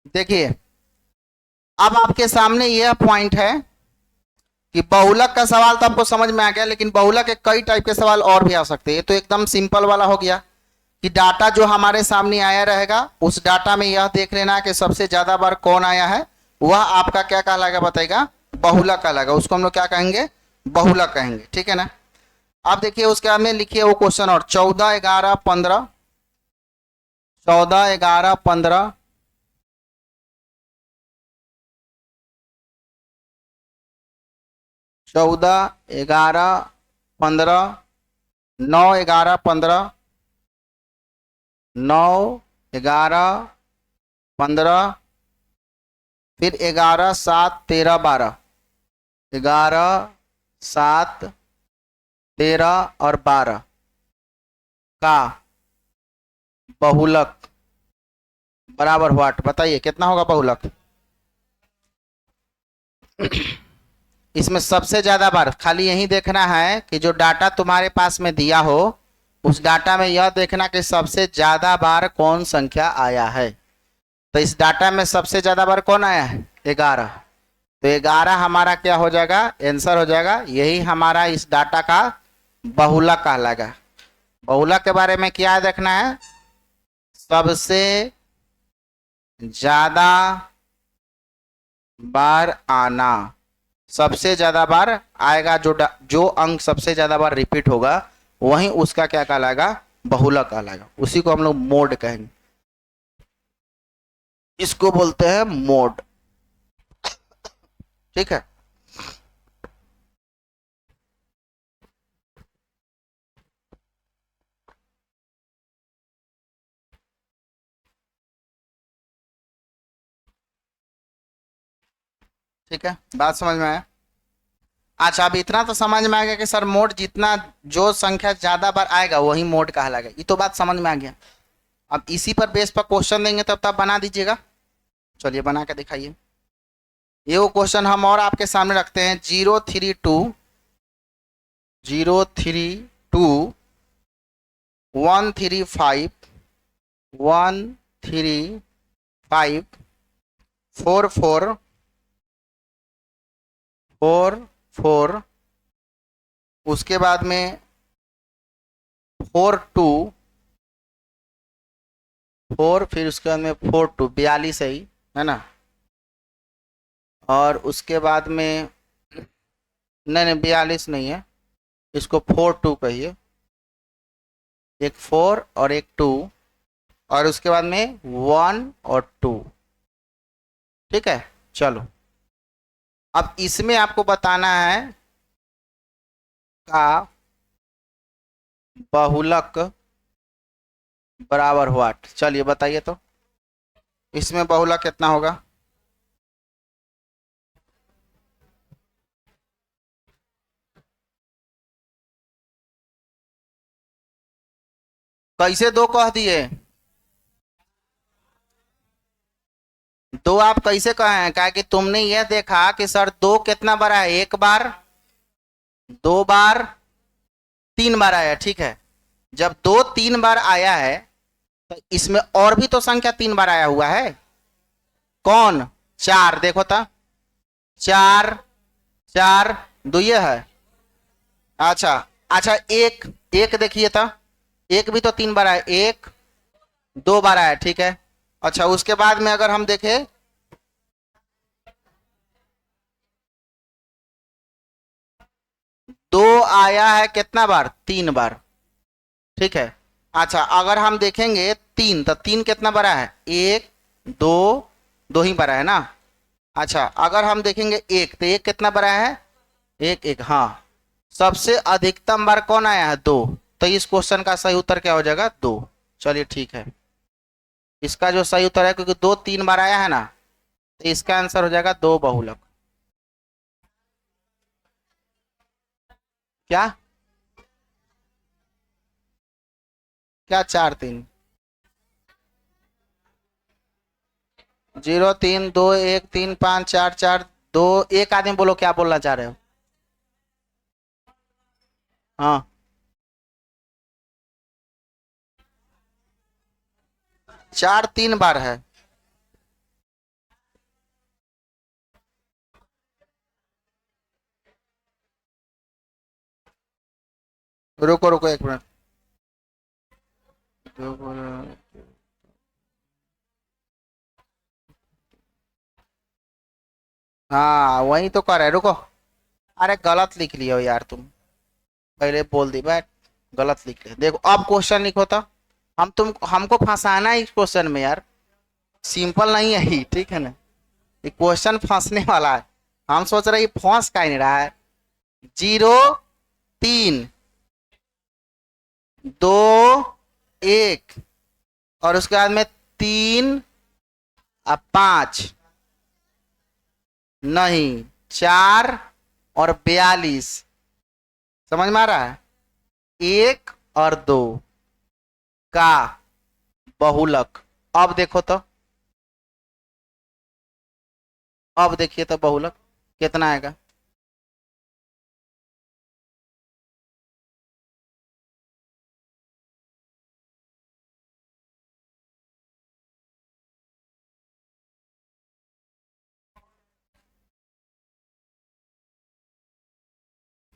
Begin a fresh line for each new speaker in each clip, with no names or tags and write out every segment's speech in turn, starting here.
देखिए, अब आपके सामने यह पॉइंट है कि बहुलक का सवाल तो आपको समझ में आ गया, लेकिन बहुलक के कई टाइप के सवाल और भी आ सकते हैं। ये तो एकदम सिंपल वाला हो गया कि डाटा जो हमारे सामने आया रहेगा उस डाटा में यह देख लेना है कि सबसे ज्यादा बार कौन आया है, वह आपका क्या कहलाएगा बताएगा, बहुलक कहलाएगा। उसको हम लोग क्या कहेंगे, बहुलक कहेंगे। ठीक है ना। अब देखिए उसके बाद में लिखिए वो क्वेश्चन, और 14, 11, 15, 14, 11, 15, 14, 11, 15, 9, 11, 15, 9, 11, 15, फिर 11, 7, 13, 12, 11, 7, 13 और 12 का बहुलक बराबर व्हाट, बताइए कितना होगा बहुलक। इसमें सबसे ज्यादा बार खाली यही देखना है कि जो डाटा तुम्हारे पास में दिया हो उस डाटा में यह देखना कि सबसे ज्यादा बार कौन संख्या आया है। तो इस डाटा में सबसे ज्यादा बार कौन आया है, 11। तो 11 हमारा क्या हो जाएगा, आंसर हो जाएगा। यही हमारा इस डाटा का बहुलक कहलाएगा। बहुलक के बारे में क्या देखना है, सबसे ज्यादा बार आना, सबसे ज्यादा बार आएगा जो अंक सबसे ज्यादा बार रिपीट होगा वही उसका क्या कहलाएगा, बहुलक कहलाएगा। उसी को हम लोग मोड कहेंगे, इसको बोलते हैं मोड। ठीक है। ठीक है, बात समझ में आया। अच्छा, अब इतना तो समझ में आ गया कि सर मोड जितना जो संख्या ज्यादा बार आएगा वही मोड कहलाएगा, ये तो बात समझ में आ गया। अब इसी पर बेस पर क्वेश्चन देंगे तब तब बना दीजिएगा। चलिए बना के दिखाइए। ये वो क्वेश्चन हम और आपके सामने रखते हैं, 032, 032, 135, 135, 44, 44, उसके बाद में 42, 4, फिर उसके बाद में 42, 42 है ना। और उसके बाद में नहीं नहीं 42 नहीं है, इसको 42 कहिए, एक 4 और एक 2, और उसके बाद में 1 और 2। ठीक है। चलो, अब इसमें आपको बताना है का बहुलक बराबर व्हाट। चलिए बताइए तो, इसमें बहुलक कितना होगा। कैसे दो कह दिए, दो आप कैसे कहे हैं, क्या कि तुमने यह देखा कि सर दो कितना बार है, एक बार, दो बार, तीन बार आया। ठीक है, जब दो तीन बार आया है तो इसमें और भी तो संख्या तीन बार आया हुआ है। कौन, चार, देखो था, चार, चार, दो ये है। अच्छा, अच्छा एक, एक देखिए था, एक भी तो तीन बार आया, एक, दो बार आया। ठीक है। अच्छा, उसके बाद में अगर हम देखें, दो आया है कितना बार, तीन बार। ठीक है। अच्छा, अगर हम देखेंगे तीन, तो तीन कितना बड़ा है, एक, दो, दो ही बड़ा है ना। अच्छा, अगर हम देखेंगे एक, तो एक कितना बड़ा है, एक, एक, हाँ। सबसे अधिकतम बार कौन आया है, दो। तो इस क्वेश्चन का सही उत्तर क्या हो जाएगा, दो। चलिए ठीक है, इसका जो सही उत्तर है, क्योंकि दो तीन बार आया है ना, तो इसका आंसर हो जाएगा दो बहुलक। क्या, क्या, चार तीन, 0 3 2 1 3 5 4 4 2, एक आदमी बोलो क्या बोलना चाह रहे हो। हाँ, चार तीन बार है। रुको रुको एक मिनट। हाँ वही तो कर रहे, रुको। अरे गलत लिख लियो यार तुम, पहले बोल दी बैठ। गलत लिख लिया, देखो अब क्वेश्चन लिखो तो। हमको फंसाना है इस क्वेश्चन में यार, सिंपल नहीं है ही, ठीक है ना। ये क्वेश्चन फंसने वाला है। हम सोच रहे हैं फंस का ही नहीं रहा है। 0 3 2 1, और उसके बाद में 3 5, नहीं 4 और 42, समझ में आ रहा है। 1 और 2 का बहुलक। अब देखो तो, अब देखिए तो बहुलक कितना आएगा।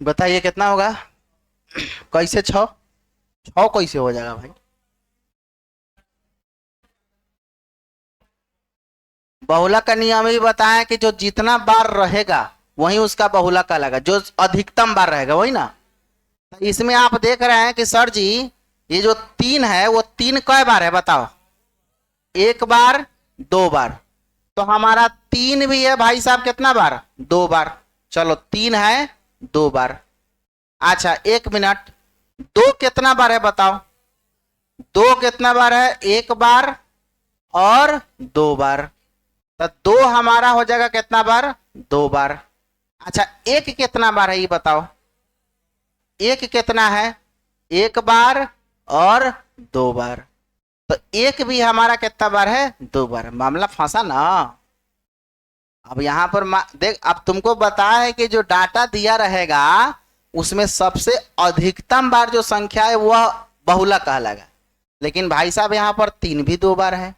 बताइए कितना होगा। कैसे 6, 6 कैसे हो जाएगा भाई। बहुलक का नियम ही बताया कि जो जितना बार रहेगा वही उसका बहुलक कहलाएगा, जो अधिकतम बार रहेगा वही ना। तो इसमें आप देख रहे हैं कि सर जी, ये जो 3 है वो 3 कै बार है बताओ। 1 बार, 2 बार। तो हमारा 3 भी है भाई साहब, कितना बार, 2 बार। चलो 3 है, 2 बार। अच्छा 1 मिनट, 2 कितना बार है बताओ। 2 कितना बार है, 1 बार और 2 बार। तो 2 हमारा हो जाएगा कितना बार, 2 बार। अच्छा 1 कितना बार है ये बताओ। 1 कितना है, 1 बार और 2 बार। तो 1 भी हमारा कितना बार है, 2 बार। मामला फंसा ना। अब यहां पर देख, अब तुमको बताया है कि जो डाटा दिया रहेगा उसमें सबसे अधिकतम बार जो संख्या है वह बहुलक कहलाएगा। लेकिन भाई साहब यहाँ पर 3 भी 2 बार है,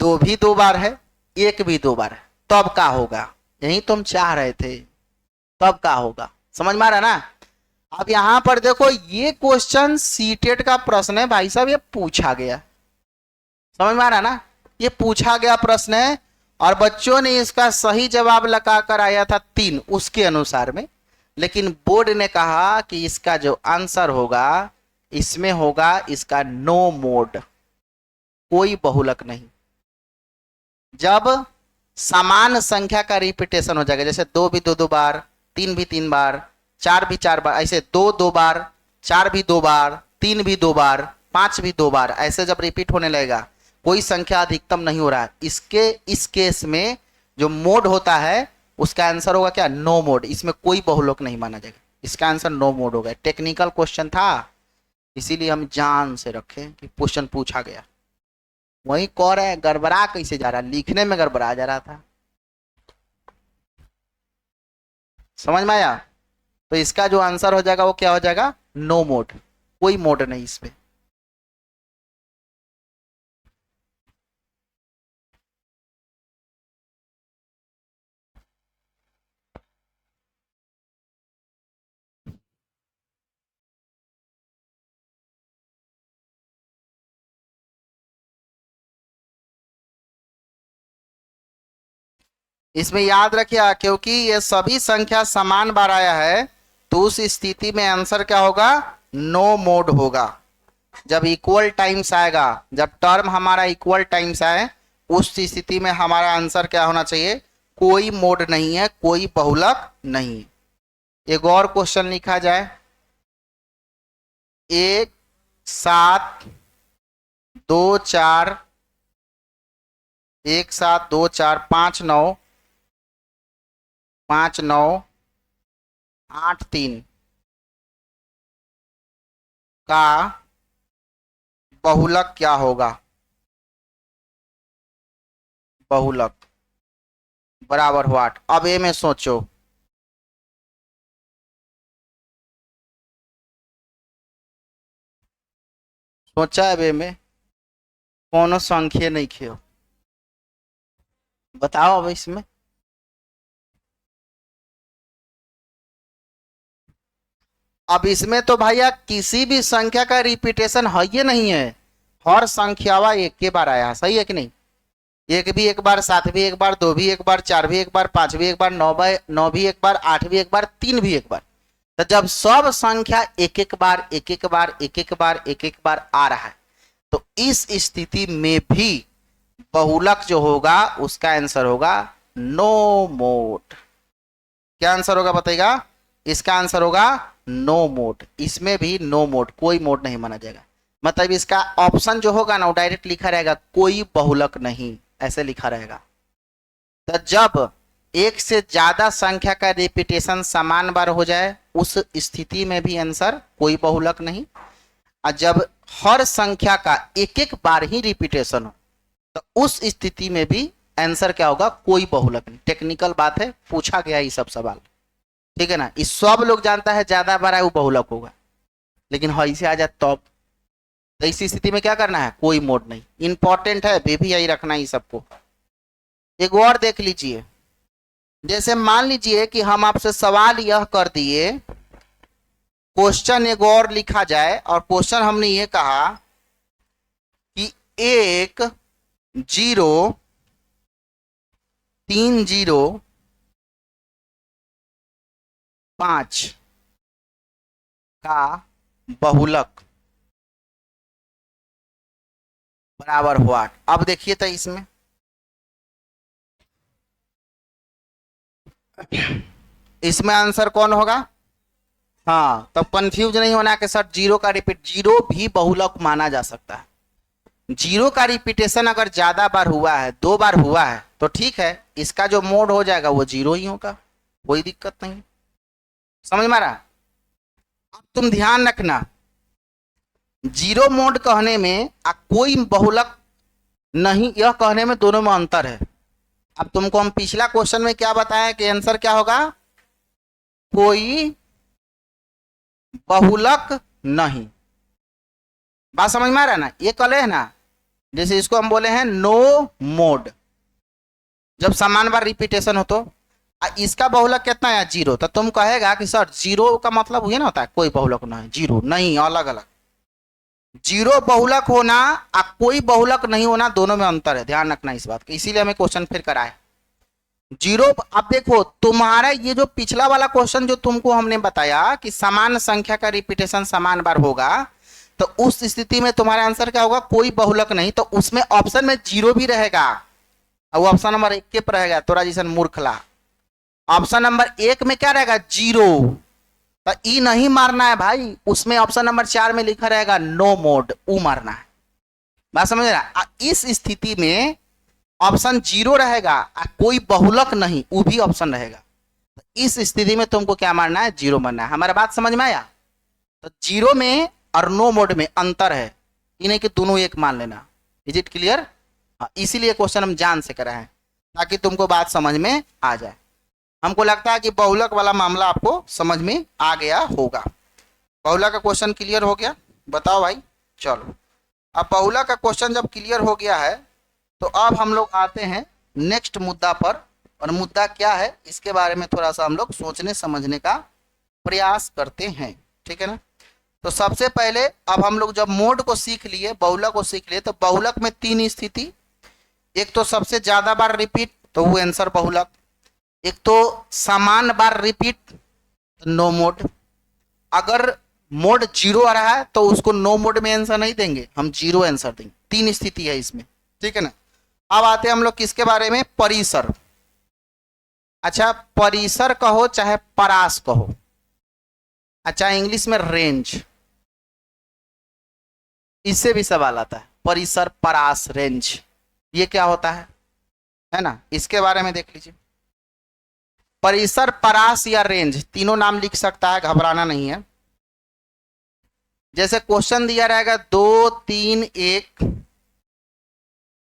2 भी 2 बार है, 1 भी 2 बार है। तब क्या होगा, यही तुम चाह रहे थे। तब क्या होगा, समझ में आ रहा है ना। अब यहां पर देखो, ये क्वेश्चन सीटेट का प्रश्न है भाई साहब, ये पूछा गया। समझ में आ रहा है ना, ये पूछा गया प्रश्न है। और बच्चों ने इसका सही जवाब लगा कर आया था 3 उसके अनुसार में। लेकिन बोर्ड ने कहा कि इसका जो आंसर होगा इसमें होगा इसका नो मोड, कोई बहुलक नहीं। जब समान संख्या का रिपीटेशन हो जाएगा, जैसे 2 भी 2 बार, 3 भी 3 बार, 4 भी 4 बार, ऐसे 2 2 बार, 4 भी 2 बार, 3 भी 2 बार, 5 भी 2 बार, ऐसे जब रिपीट होने लगेगा, कोई संख्या अधिकतम नहीं हो रहा है, इसके इस केस में जो मोड होता है उसका आंसर होगा क्या, नो मोड। इसमें कोई बहुलक नहीं माना जाएगा, इसका आंसर नो मोड होगा। टेक्निकल क्वेश्चन था, इसीलिए हम जान से रखे कि क्वेश्चन पूछा गया। वही कह रहे हैं गड़बड़ा कैसे जा रहा, लिखने में गड़बड़ा जा रहा था। समझ में आया। तो इसका जो आंसर हो जाएगा वो क्या हो जाएगा, नो मोड, कोई मोड नहीं इस पे। इसमें याद रखिए, क्योंकि ये सभी संख्या समान बार आया है, तो उस स्थिति में आंसर क्या होगा, नो मोड होगा। जब इक्वल टाइम्स आएगा, जब टर्म हमारा इक्वल टाइम्स आए, उस स्थिति में हमारा आंसर क्या होना चाहिए, कोई मोड नहीं है, कोई बहुलक नहीं। एक और क्वेश्चन लिखा जाए। 1 7 2 4, 1 7 2 4 5 9, 5 9 8 3 का बहुलक क्या होगा। बहुलक बराबर हुआ 8। अब ए में सोचो, सोचा है बे में, कौन संख्या नहीं खेो, बताओ अब इसमें। अब इसमें तो भैया किसी भी संख्या का रिपीटेशन है ये नहीं है, हर संख्यावा एक के बार आया, सही है कि नहीं? एक भी एक बार, सात भी एक बार, दो भी एक बार, चार भी एक बार, पांच भी एक बार, नौ भी एक बार, आठ भी एक बार, तीन भी एक बार। तो जब सब संख्या एक एक बार एक एक बार एक एक बार एक एक बार आ रहा है, तो इस स्थिति में भी बहुलक जो होगा उसका आंसर होगा नो मोड। क्या आंसर होगा बताइएगा? इसका आंसर होगा नो मोड। इसमें भी नो मोड, कोई मोड नहीं माना जाएगा। मतलब इसका ऑप्शन जो होगा ना वो डायरेक्ट लिखा रहेगा कोई बहुलक नहीं, ऐसे लिखा रहेगा। तो जब एक से ज्यादा संख्या का रिपीटेशन समान बार हो जाए उस स्थिति में भी आंसर कोई बहुलक नहीं, और जब हर संख्या का एक एक बार ही रिपीटेशन हो तो उस स्थिति में भी आंसर क्या होगा? कोई बहुलक नहीं। टेक्निकल बात है, पूछा गया ये सब सवाल, ठीक है ना? इस सब लोग जानता है ज्यादा बार है वो बहुलक होगा, लेकिन हाँ इसे आ जाए तो इस स्थिति में क्या करना है? कोई मोड नहीं। इंपॉर्टेंट है, बेबी यही रखना है सबको। एक और देख लीजिए, जैसे मान लीजिए कि हम आपसे सवाल यह कर दिए, क्वेश्चन एक और लिखा जाए, और क्वेश्चन हमने ये कहा कि 1 0 3 0 5 का बहुलक बराबर हुआ। अब देखिए तो इसमें आंसर कौन होगा? हाँ, तब कंफ्यूज नहीं होना कि सर जीरो का रिपीट, जीरो भी बहुलक माना जा सकता है। जीरो का रिपीटेशन अगर ज्यादा बार हुआ है, दो बार हुआ है, तो ठीक है, इसका जो मोड हो जाएगा वो जीरो ही होगा, कोई दिक्कत नहीं। समझ में आ रहा? अब तुम ध्यान रखना, जीरो मोड कहने में कोई बहुलक नहीं, यह कहने में दोनों में अंतर है। अब तुमको हम पिछला क्वेश्चन में क्या बताया कि आंसर क्या होगा? कोई बहुलक नहीं। बात समझ में आ रहा है ना? ये कले है ना, जैसे इसको हम बोले हैं नो मोड, जब समान बार रिपीटेशन हो तो। इसका बहुलक कितना है? जीरो। तो तुम कहेगा कि सर जीरो का मतलब ये ना होता है कोई बहुलक नहीं, जीरो नहीं, अलग अलग। जीरो बहुलक होना और कोई बहुलक नहीं होना, दोनों में अंतर है, ध्यान रखना इस बात का। इसीलिए हमें क्वेश्चन फिर कराए जीरो। अब देखो तुम्हारा ये जो पिछला वाला क्वेश्चन जो तुमको हमने बताया कि समान संख्या का रिपीटेशन समान बार होगा, तो उस स्थिति में तुम्हारा आंसर क्या होगा? कोई बहुलक नहीं। तो उसमें ऑप्शन में जीरो भी रहेगा, और वो ऑप्शन नंबर 1 के पर रहेगा, तोरा जैसा मूर्खला। ऑप्शन नंबर 1 में क्या रहेगा? जीरो। तो ई नहीं मारना है भाई, उसमें ऑप्शन नंबर 4 में लिखा रहेगा नो मोड, ऊ मारना है। बात समझ रहा? इस स्थिति में ऑप्शन जीरो रहेगा, कोई बहुलक नहीं, वो भी ऑप्शन रहेगा। इस स्थिति में तुमको क्या मारना है? जीरो मारना है। हमारा बात समझ में आया? तो जीरो में और नो मोड में अंतर है, इन्हें कि दोनों एक मान लेना। Is it clear? इसीलिए क्वेश्चन हम जान से कराए हैं ताकि तुमको बात समझ में आ जाए। हमको लगता है कि बहुलक वाला मामला आपको समझ में आ गया होगा। बहुलक का क्वेश्चन क्लियर हो गया? बताओ भाई। चलो, अब बहुलक का क्वेश्चन जब क्लियर हो गया है तो अब हम लोग आते हैं नेक्स्ट मुद्दा पर, और मुद्दा क्या है इसके बारे में थोड़ा सा हम लोग सोचने समझने का प्रयास करते हैं, ठीक है ना? तो सबसे पहले अब हम लोग जब मोड को सीख लिए, बहुलक को सीख लिए, तो बहुलक में 3 स्थिति। एक तो सबसे ज्यादा बार रिपीट, तो वो आंसर बहुलक। एक तो समान बार रिपीट, तो नो मोड। अगर मोड जीरो आ रहा है तो उसको नो मोड में आंसर नहीं देंगे, हम जीरो आंसर देंगे। 3 स्थिति है इसमें, ठीक है ना? अब आते हैं हम लोग किसके बारे में? परिसर। अच्छा, परिसर कहो चाहे परास कहो, अच्छा इंग्लिश में रेंज, इससे भी सवाल आता है। परिसर, परास, रेंज, ये क्या होता है ना? इसके बारे में देख लीजिए। परिसर, परास या रेंज, तीनों नाम लिख सकता है, घबराना नहीं है। जैसे क्वेश्चन दिया रहेगा 2 3 1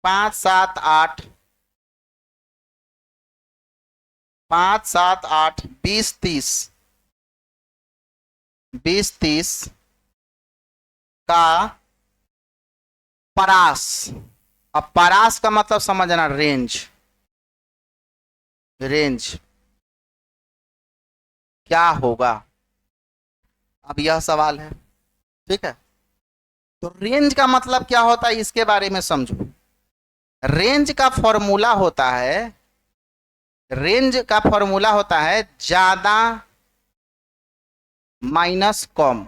5 7 8 5 7 8 20 30 20 30 का परास। अब परास का मतलब समझना, रेंज। रेंज क्या होगा? अब यह सवाल है, ठीक है। तो रेंज का मतलब क्या होता है इसके बारे में समझो। रेंज का फॉर्मूला होता है, रेंज का फॉर्मूला होता है ज्यादा माइनस कम।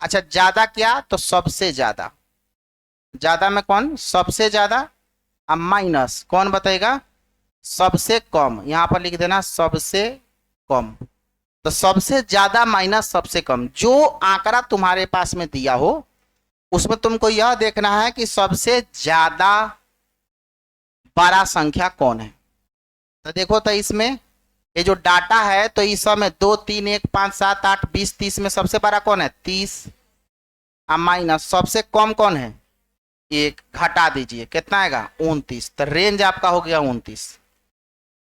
अच्छा, ज्यादा क्या, तो सबसे ज्यादा, ज्यादा में कौन, सबसे ज्यादा, अब माइनस कौन बताएगा, सबसे कम। यहां पर लिख देना सबसे कम। तो सबसे ज्यादा माइनस सबसे कम, जो आंकड़ा तुम्हारे पास में दिया हो उसमें तुमको यह देखना है कि सबसे ज्यादा बड़ा संख्या कौन है। तो देखो, तो इसमें ये जो डाटा है, तो इस समय 2 3 1 5 7 8 20 30 में सबसे बड़ा कौन है, 30। अब माइनस सबसे कम कौन है, एक, घटा दीजिए, कितना आएगा, 29। तो रेंज आपका हो गया 29।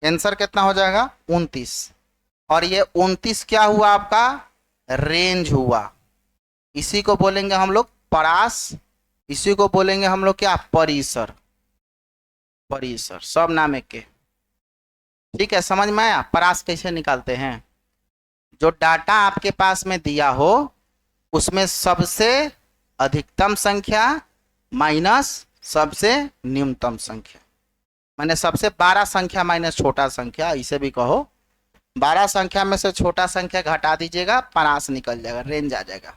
आंसर कितना हो जाएगा, 29। और ये 29 क्या हुआ आपका, रेंज हुआ। इसी को बोलेंगे हम लोग परास, इसी को बोलेंगे हम लोग क्या, परिसर। परिसर सब नाम एक के, ठीक है। समझ में आया, परास कैसे निकालते हैं। जो डाटा आपके पास में दिया हो उसमें सबसे अधिकतम संख्या माइनस सबसे न्यूनतम संख्या, माने सबसे बड़ा संख्या माइनस छोटा संख्या, इसे भी कहो। 12 संख्या में से छोटा संख्या घटा दीजिएगा, परास निकल जाएगा, रेंज आ जाएगा।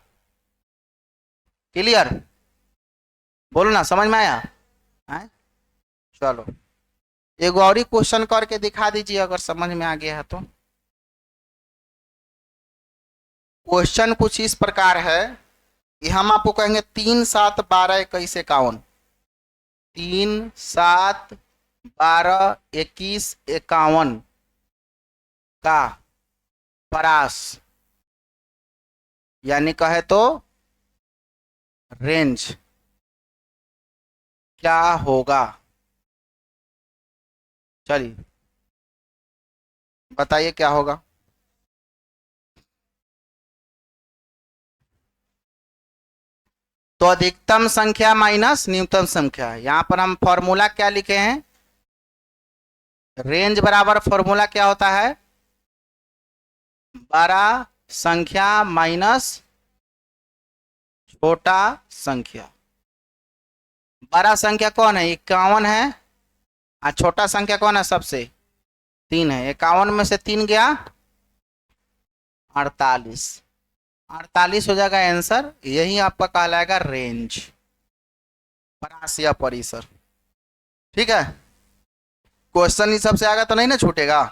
क्लियर, बोलो ना, समझ में आया है? चलो एक और ही क्वेश्चन करके दिखा दीजिए अगर समझ में आ गया है तो। क्वेश्चन कुछ इस प्रकार है कि हम आपको कहेंगे 3 7 12 21 51, 3 7 12 21 51 का परास, यानी कहे तो रेंज क्या होगा। चलिए बताइए क्या होगा। तो अधिकतम संख्या माइनस न्यूनतम संख्या, यहां पर हम फॉर्मूला क्या लिखे हैं, रेंज बराबर फॉर्मूला क्या होता है, बड़ा संख्या माइनस छोटा संख्या। बड़ा संख्या कौन है, 51 है, और छोटा संख्या कौन है, सबसे 3 है। 51 में से 3 गया 48, 48 हो जाएगा आंसर। यही आपका कहलाएगा रेंज, परास या परिसर, ठीक है। क्वेश्चन ही सबसे आएगा तो नहीं ना छूटेगा,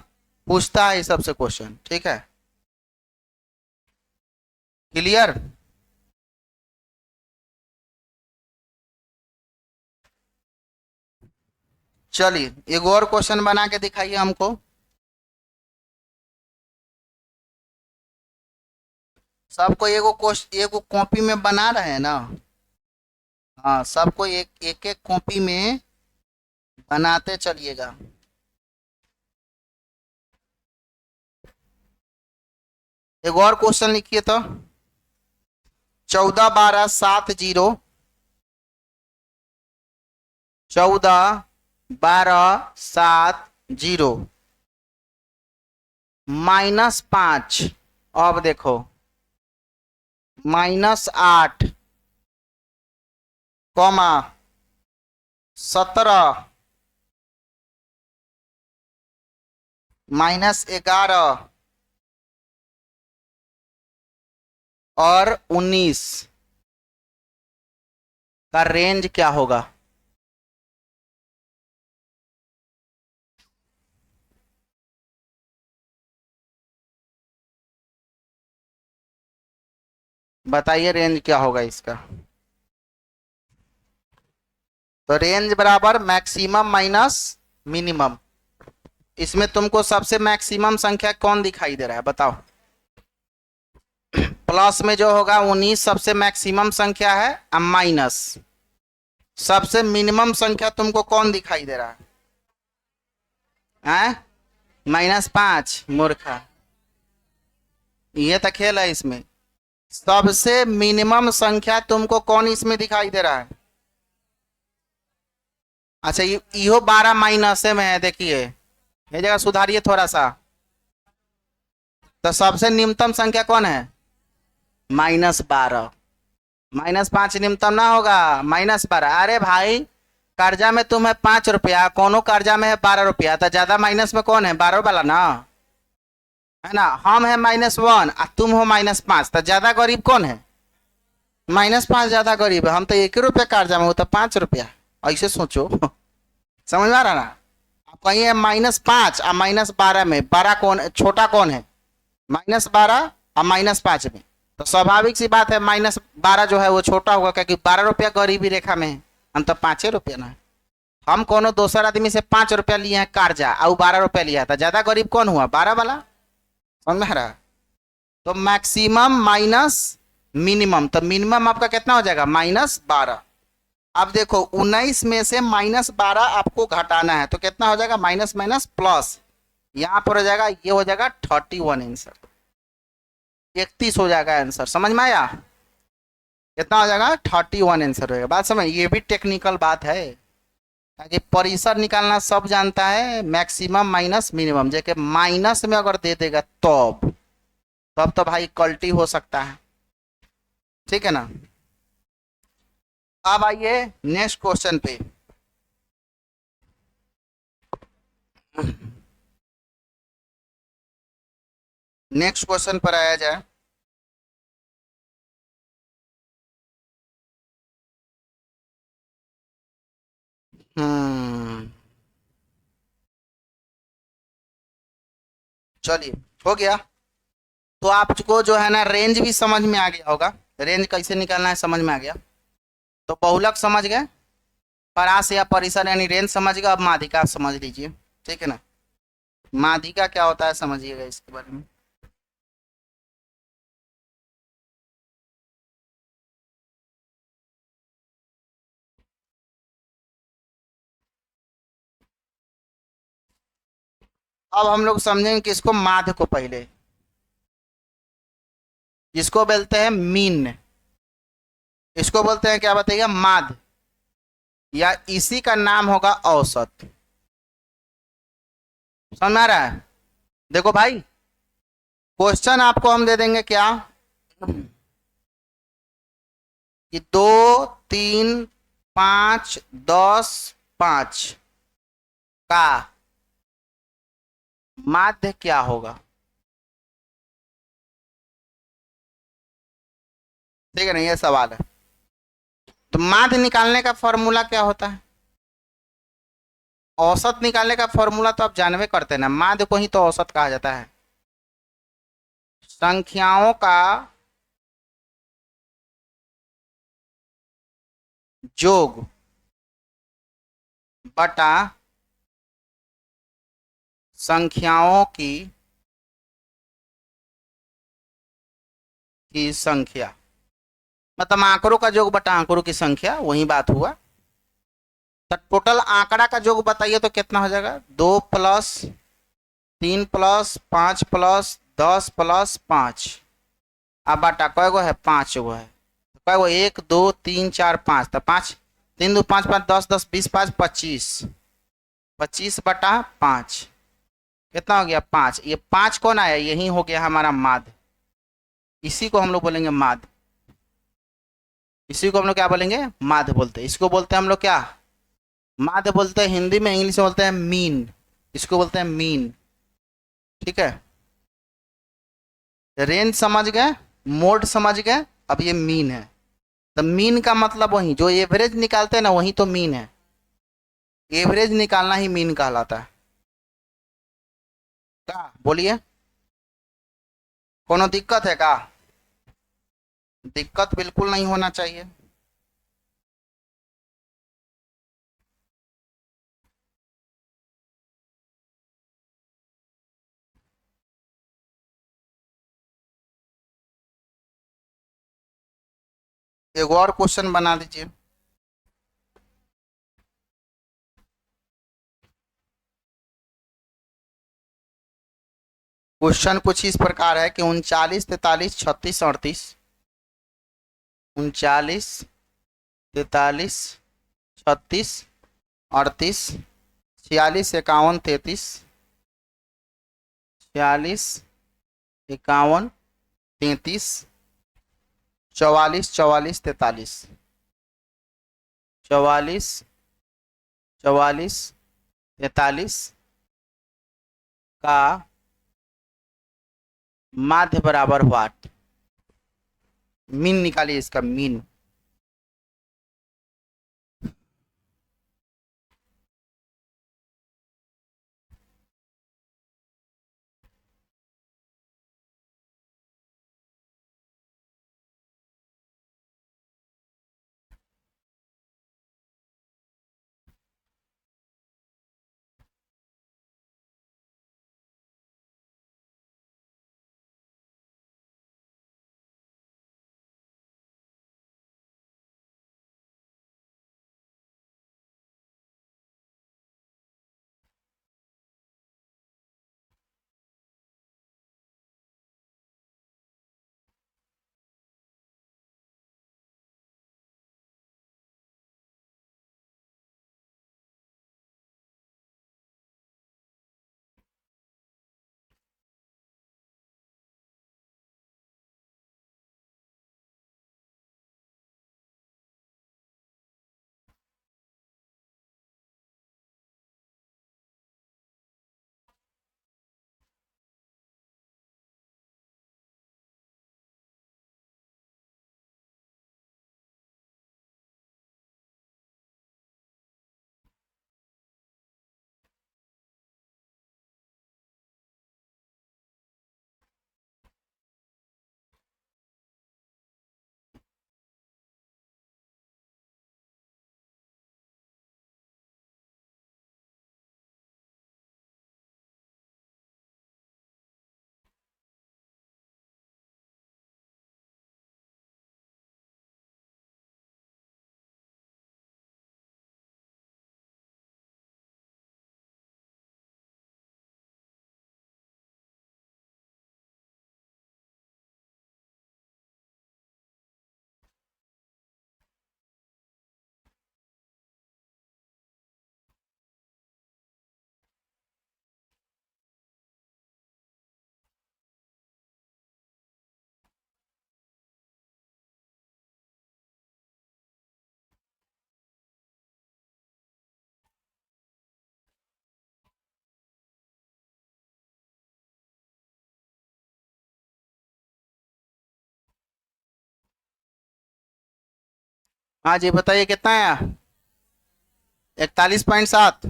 पूछता है इस सबसे क्वेश्चन, ठीक है। क्लियर, चलिए एक और क्वेश्चन बना के दिखाइए हमको। सबको एगो क्वेश्चन एगो कॉपी में बना रहे हैं ना, हाँ सबको एक एक एक कॉपी में बनाते चलिएगा। एक और क्वेश्चन लिखिए तो, 14 12 7 0, 14 12 7 0 -5। अब देखो -8 कॉमा 17 -11 और 19 का रेंज क्या होगा। बताइए रेंज क्या होगा इसका। तो रेंज बराबर मैक्सिमम माइनस मिनिमम। इसमें तुमको सबसे मैक्सिमम संख्या कौन दिखाई दे रहा है, बताओ। प्लस में जो होगा 19 सबसे मैक्सिमम संख्या है, अब माइनस सबसे मिनिमम संख्या तुमको कौन दिखाई दे रहा है, -5। मूर्खा, ये तो खेल है इसमें। सबसे मिनिमम संख्या तुमको कौन इसमें दिखाई दे रहा है, अच्छा इहो 12 माइनस में है, देखिए ये जगह सुधारिए थोड़ा सा। तो सबसे न्यूनतम संख्या कौन है, -12, -5 न्यूनतम ना होगा, -12। अरे भाई कर्जा में तुम है 5 रुपया, कोनो कर्जा में है 12 रुपया, तो ज्यादा माइनस में कौन है? 12 वाला ना, है ना। हम है -1 और तुम हो -5, तो ज्यादा गरीब कौन है? -5 ज्यादा गरीब है। हम तो 1 रुपया कर्जा में हो तो 5 रुपया, ऐसे सोचो। समझ में आ रहा ना। आप कहीं है -5 और -12 में, 12 कौन छोटा कौन है? -12 और -5 में, तो स्वाभाविक सी बात है -12 जो है वो छोटा होगा, क्योंकि 12 रुपया गरीबी रेखा में है, हम तो 5 रुपया ना। हम कोनो दोसर आदमी से 5 रुपया लिए हैं कर्जा और 12 रुपया लिया था, ज्यादा गरीब कौन हुआ? 12 वाला। समझ में आ रहा। तो मैक्सिमम माइनस मिनिमम, तो मिनिमम आपका कितना हो जाएगा? -12। अब देखो 19 में से -12 आपको घटाना है, तो कितना हो जाएगा? माइनस माइनस प्लस, यहां पर हो जाएगा, ये हो जाएगा 31 आंसर, 31 हो जाएगा आंसर। समझ में आया? कितना हो जाएगा? 31 आंसर होगा। बात समझ, ये भी टेक्निकल बात है, ताकि परिसर निकालना सब जानता है, मैक्सिमम माइनस मिनिमम, जैसे माइनस में अगर दे देगा तब तो भाई कल्टी हो सकता है, ठीक है ना। अब आइए नेक्स्ट क्वेश्चन पे। नेक्स्ट क्वेश्चन पर आया जाए। चलिए, हो गया। तो आपको जो है ना रेंज भी समझ में आ गया होगा, रेंज कैसे निकालना है समझ में आ गया। तो बहुलक समझ गए, परास या परिसर यानी रेंज समझ गए। अब माध्यिका समझ लीजिए, ठीक है ना। माध्यिका क्या होता है समझिएगा इसके बारे में। अब हम लोग समझेंगे कि इसको माध्य को पहले, जिसको बोलते हैं मीन, इसको बोलते हैं क्या बताइएगा? माध्य, या इसी का नाम होगा औसत। समझ में आ रहा है? देखो भाई, क्वेश्चन आपको हम दे देंगे क्या कि 2, 3, 5, 10, 5 का माध्य क्या होगा, ठीक है ना, ये सवाल है। तो माध्य निकालने का फॉर्मूला क्या होता है? औसत निकालने का फॉर्मूला तो आप जानवे करते हैं ना, माध्य को ही तो औसत कहा जाता है। संख्याओं का जोग बटा संख्याओं की संख्या, मतलब आंकड़ों का योग बटा आंकड़ों की संख्या, वही बात हुआ। तो टोटल आंकड़ा का योग बताइए तो कितना हो जाएगा? 2 प्लस 3 प्लस 5 प्लस 10 प्लस 5। अब बटा कय गो है? 5 गो है। कय गो? 1 2 3 4 5, तो 5 3 2 5 5 10 10 20 5 25, 25 बटा 5 कितना हो गया? 5। ये 5 कौन आया? यही हो गया हमारा माध्य, इसी को हम लोग बोलेंगे माध्य। इसी को हम लोग क्या बोलेंगे? माध्य बोलते हैं। इसको बोलते हैं हम लोग क्या? माध्य बोलते हैं। हिंदी में, इंग्लिश में बोलते हैं मीन, इसको बोलते हैं मीन, ठीक है। रेंज समझ गए, मोड समझ गए, अब ये मीन है। तो मीन का मतलब वही जो एवरेज निकालते हैं ना, वही तो मीन है। एवरेज निकालना ही मीन कहलाता है। क्या बोलिए, कोनो दिक्कत है क्या? दिक्कत बिल्कुल नहीं होना चाहिए। एक और क्वेश्चन बना दीजिए। क्वेश्चन कुछ इस प्रकार है कि 39 43 36 38, 39 43 36 38, 46 51 33, 46 51 33, 44 44 43, 44 44 43 का माध्य बराबर व्हाट? मीन निकालिए इसका मीन। हाँ जी बताइए कितना आया? 41.7।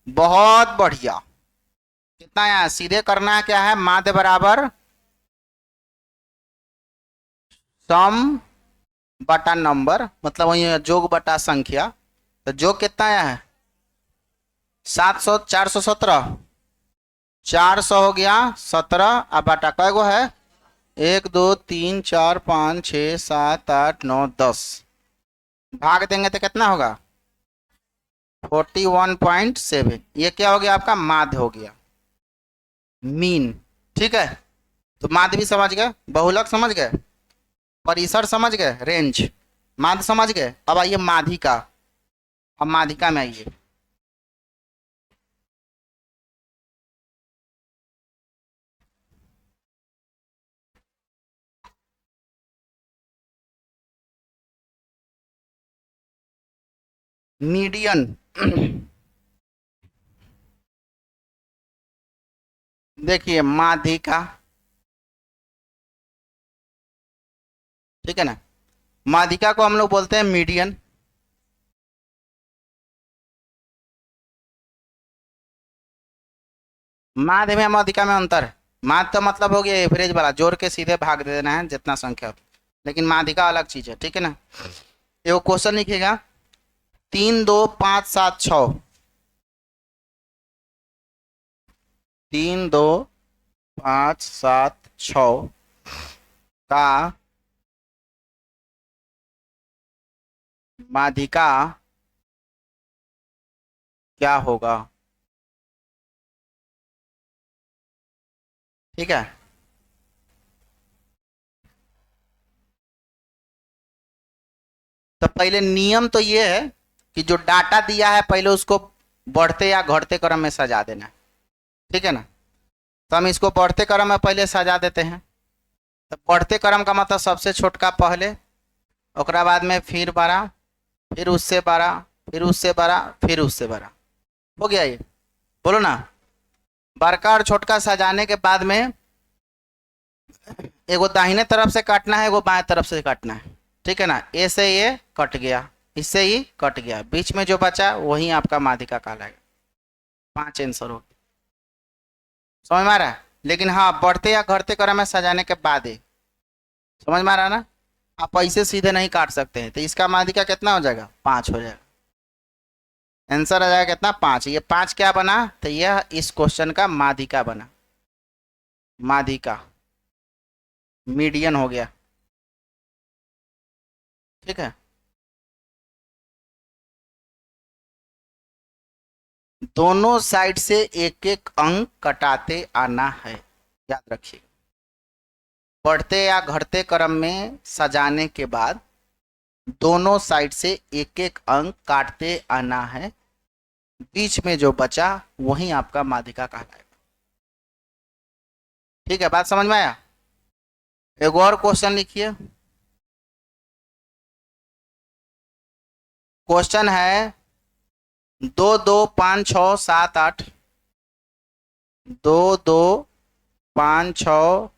बहुत बढ़िया। कितना आया? सीधे करना है क्या है? माध्य बराबर सम बटा नंबर, मतलब वही है, जोग बटा संख्या। तो जोग कितना आया है? 700 417, 400 हो गया 17। अब बटा कै गो है? 1 2 3 4 5 6 7 8 9 10। भाग देंगे तो कितना होगा? 41.7। ये क्या हो गया? आपका माध्य हो गया, मीन। ठीक है, तो माध्य भी समझ गए, बहुलक समझ गए, परिसर समझ गए, रेंज। माध्य समझ गए। अब आइए माध्यिका। अब माध्यिका में आइए। मीडियन। देखिए माध्यिका, ठीक है ना, माध्यिका को हम लोग बोलते हैं मीडियन। माध्य में माध्यिका में अंतर है। माध्य तो मतलब हो गया एवरेज वाला, जोड़ के सीधे भाग दे देना है जितना संख्या हो। लेकिन माध्यिका अलग चीज है, ठीक है ना। एगो क्वेश्चन लिखिएगा, 3 2 5 7 6। 3 2 5 7 6 का माध्यिका क्या होगा? ठीक है, तो पहले नियम तो ये है कि जो डाटा दिया है पहले उसको बढ़ते या घटते क्रम में सजा देना है। ठीक है ना, तो हम इसको बढ़ते क्रम में पहले सजा देते हैं। तो बढ़ते क्रम का मतलब सबसे छोटका पहले, ओकरा बाद में फिर बड़ा, फिर उससे बड़ा, फिर उससे बड़ा, फिर उससे बड़ा। हो गया ये? बोलो ना। बड़का और छोटका सजाने के बाद में एगो दाहिने तरफ से काटना है, एगो बाएं तरफ से काटना है। ठीक है ना? ए से ये कट गया, इससे ही कट गया, बीच में जो बचा वही आपका माध्यिका कहलाएगा। 5 आंसर हो। समझ में आ रहा है? लेकिन हाँ, बढ़ते या घटते क्रम में सजाने के बाद ही। समझ में आ रहा है ना? आप ऐसे सीधे नहीं काट सकते हैं, तो इसका माध्यिका कितना हो जाएगा? 5 हो जाएगा। आंसर आ जाएगा कितना? 5। ये 5 क्या बना? तो यह इस क्वेश्चन का माध्यिका बना। माध्यिका मीडियन हो गया। ठीक है? दोनों साइड से एक एक अंक कटाते आना है, याद रखिए। बढ़ते या घटते क्रम में सजाने के बाद दोनों साइड से एक एक अंक काटते आना है, बीच में जो बचा वही आपका माध्यिका कहलाएगा। ठीक है? बात समझ में आया? एक और क्वेश्चन लिखिए। क्वेश्चन है 2 2 5 6 7 8, 2 2 5 6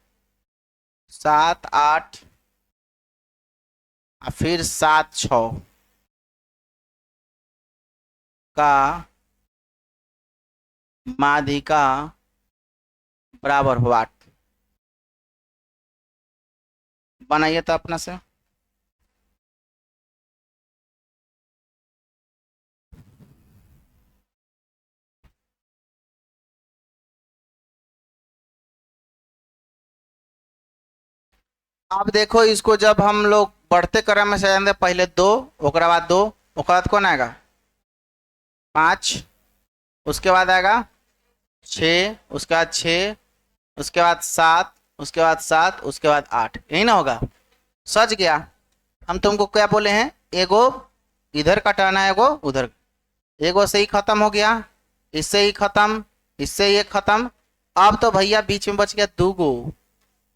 7 8 और फिर 7 6 का माध्यिका बराबर हो 8। बनाइए तो अपना से। अब देखो, इसको जब हम लोग बढ़ते क्रम में सजाएंगे, पहले 2, ओकरा बाद 2, ओकरा बाद कौन आएगा? 5, उसके बाद आएगा 6, उसके बाद 6, उसके बाद 7, उसके बाद 7, उसके बाद 8। यही ना होगा? सज गया। हम तुमको क्या बोले हैं? एगो इधर कटाना है, एगो उधर। एगो से ही खत्म हो गया, इससे ही खत्म, इससे ये खत्म। अब तो भैया बीच में बच गया 2 गो।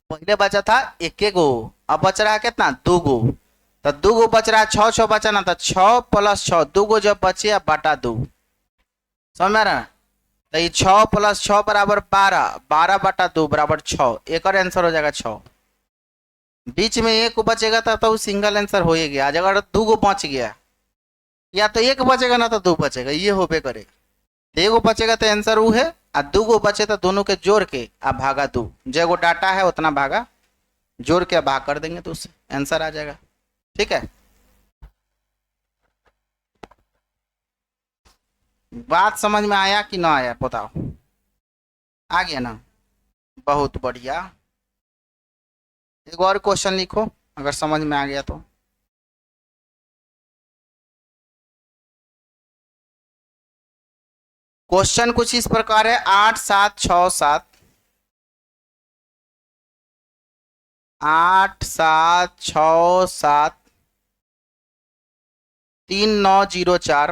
पहले बचा था 1 गो, अब बच रहा है कितना? 2 गो। तो 2 गो बच रहा है, 6 6 बचा ना, तो 6 + 6, 2 गो जब बचे अब बटा 2। समझ में आ रहा है? तो ये 6 + 6 बराबर 12, 12 बटा 2 बराबर 6। एक और आंसर हो जाएगा 6। बीच में 1 बचेगा तो वो सिंगल आंसर हो ही गया। अगर 2 गो बच गया, या तो 1 बचेगा ना तो 2 बचेगा, ये होबे करेगा। एगो बचेगा तो आंसर वो है, और 2 गो बचे तो दोनों के जोड़ के आप भागा 2, जो डाटा है उतना भागा, जोड़ के भाग कर देंगे तो उससे आंसर आ जाएगा। ठीक है? बात समझ में आया कि ना आया बताओ? आ गया ना? बहुत बढ़िया। एक और क्वेश्चन लिखो अगर समझ में आ गया तो। क्वेश्चन कुछ इस प्रकार है, 8 7 6 7, 8 7 6 7, 3 9 0 4,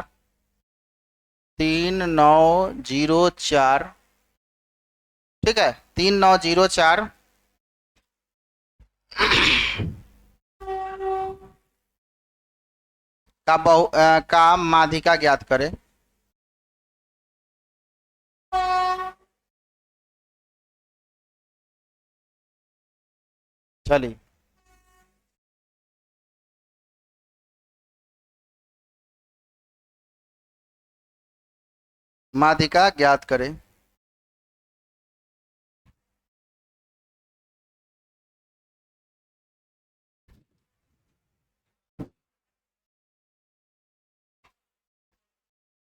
3 9 0 4। ठीक है? 3 9 0 4 का माध्यिका ज्ञात करें। चलिए, माध्यिका ज्ञात करें।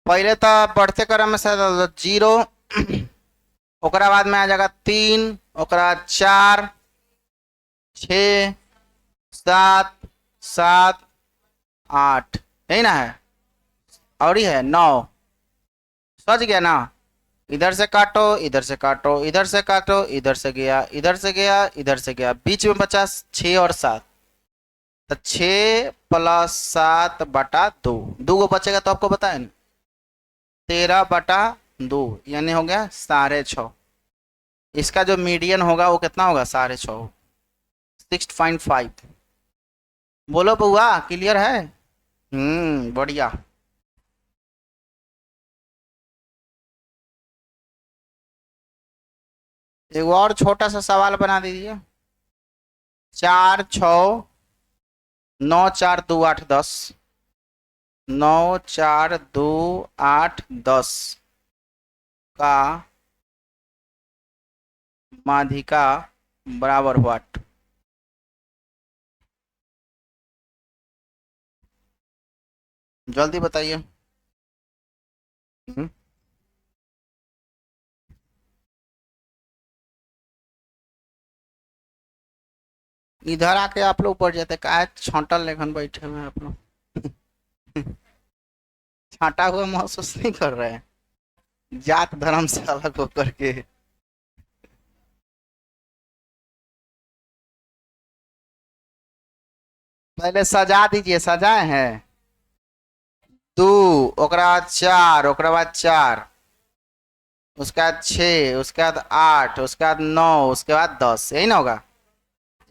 पहले तो बढ़ते क्रम में शायद 0, ओकरा बाद में आ जाएगा 3, ओकरा बाद 4, 6 7 7 8, यही ना है? और ही है 9। समझ गया ना? इधर से काटो, इधर से काटो, इधर से काटो, इधर से गया, इधर से गया, इधर से गया, बीच में बचा 6 और 7। तो 6 + 7 बटा 2, 2 गो बचेगा तो आपको बताए ना, 13 बटा 2, यानी हो गया 6.5। इसका जो मीडियन होगा वो कितना होगा? 6.5। 6.5। बोलो बउआ, क्लियर है? बढ़िया। एक और छोटा सा सवाल बना दीजिए। 4, 6, 9, 4, 2, 8, 10। 9, 4, 2, 8, 10 का माध्यिका बराबर व्हाट? जल्दी बताइए। हम्म, इधर आके आप लोग पढ़ जाते का छांटल लेखन बैठे हुए हैं आप लोग। छांटा हुआ महसूस नहीं कर रहे हैं? जात धर्म से अलग होकर के। पहले सजा दीजिए, सजाए हैं। 2, ओकरा बाद 4, ओकरा बाद 4, उसके बाद 6, उसके बाद 8, उसके बाद 9, उसके बाद 10, यही ना होगा?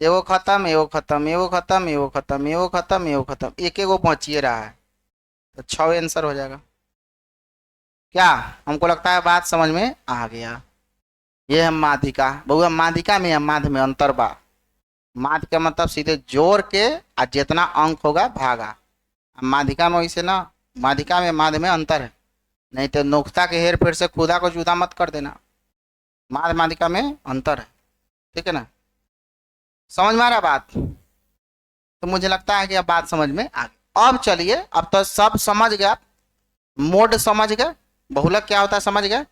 एगो खत्म, एगो खत्म, एगो खत्म, एगो खत्म, एगो खत्म, एगो खत्म, एक एगो पहुंचिए रहा है। तो 6 आंसर हो जाएगा। क्या? हमको लगता है बात समझ में आ गया। ये है माध्यिका। बहुआ माध्यिका में या माध्य में अंतर बा। माध्य का मतलब सीधे जोड़ के आ जितना अंक होगा भागा। माध्यिका में वैसे ना, माध्यिका में माध्य में अंतर है। नहीं तो नुक्ता के हेर फेर से खुदा को जुदा मत कर देना। माध्य माध्यिका में अंतर है। ठीक है ना? समझ में आ रहा बात? तो मुझे लगता है कि अब बात समझ में आ गई। अब चलिए, अब तो सब समझ गया। मोड समझ गए, बहुलक क्या होता है समझ गए,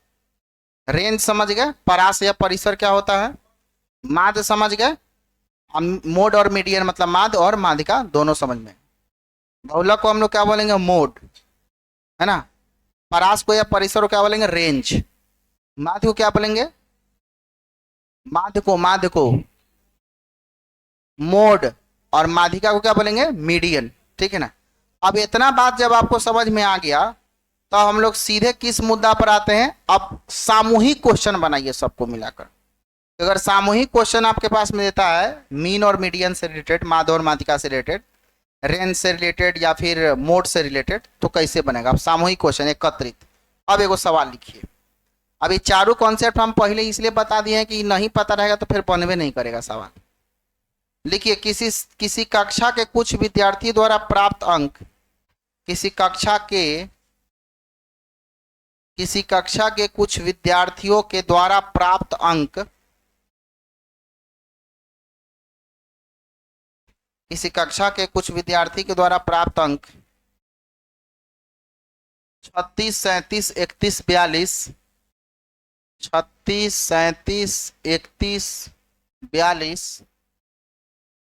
रेंज समझ गए, परास या परिसर क्या होता है, माध्य समझ गए, मोड और मीडियन मतलब माध्य और माध्यिका दोनों समझ में। बहुलक को हम लोग क्या बोलेंगे? मोड, है ना? परास को या परिसर को क्या बोलेंगे? रेंज। माध्य को क्या बोलेंगे? माध्य को मोड। और माध्यिका को क्या बोलेंगे? मीडियन। ठीक है ना? अब इतना बात जब आपको समझ में आ गया, तो हम लोग सीधे किस मुद्दा पर आते हैं? अब सामूहिक क्वेश्चन बनाइए सबको मिलाकर। अगर सामूहिक क्वेश्चन आपके पास में देता है मीन और मीडियन से रिलेटेड, माध्य और माध्यिका से रिलेटेड, रेंज से रिलेटेड या फिर मोड से रिलेटेड, तो कैसे बनेगा? अब सामूहिक क्वेश्चन एकत्रित। अब एगो सवाल लिखिए। अब ये चारों कॉन्सेप्ट हम पहले इसलिए बता दिए हैं कि नहीं पता रहेगा तो फिर बनवे नहीं करेगा सवाल। लिखिए, किसी किसी कक्षा के कुछ विद्यार्थी द्वारा प्राप्त अंक, किसी कक्षा के किसी कक्षा के कुछ विद्यार्थियों के द्वारा प्राप्त अंक, किसी कक्षा के कुछ विद्यार्थी के द्वारा प्राप्त अंक 36, 37, 31, 42, 36, 37, 31, 42,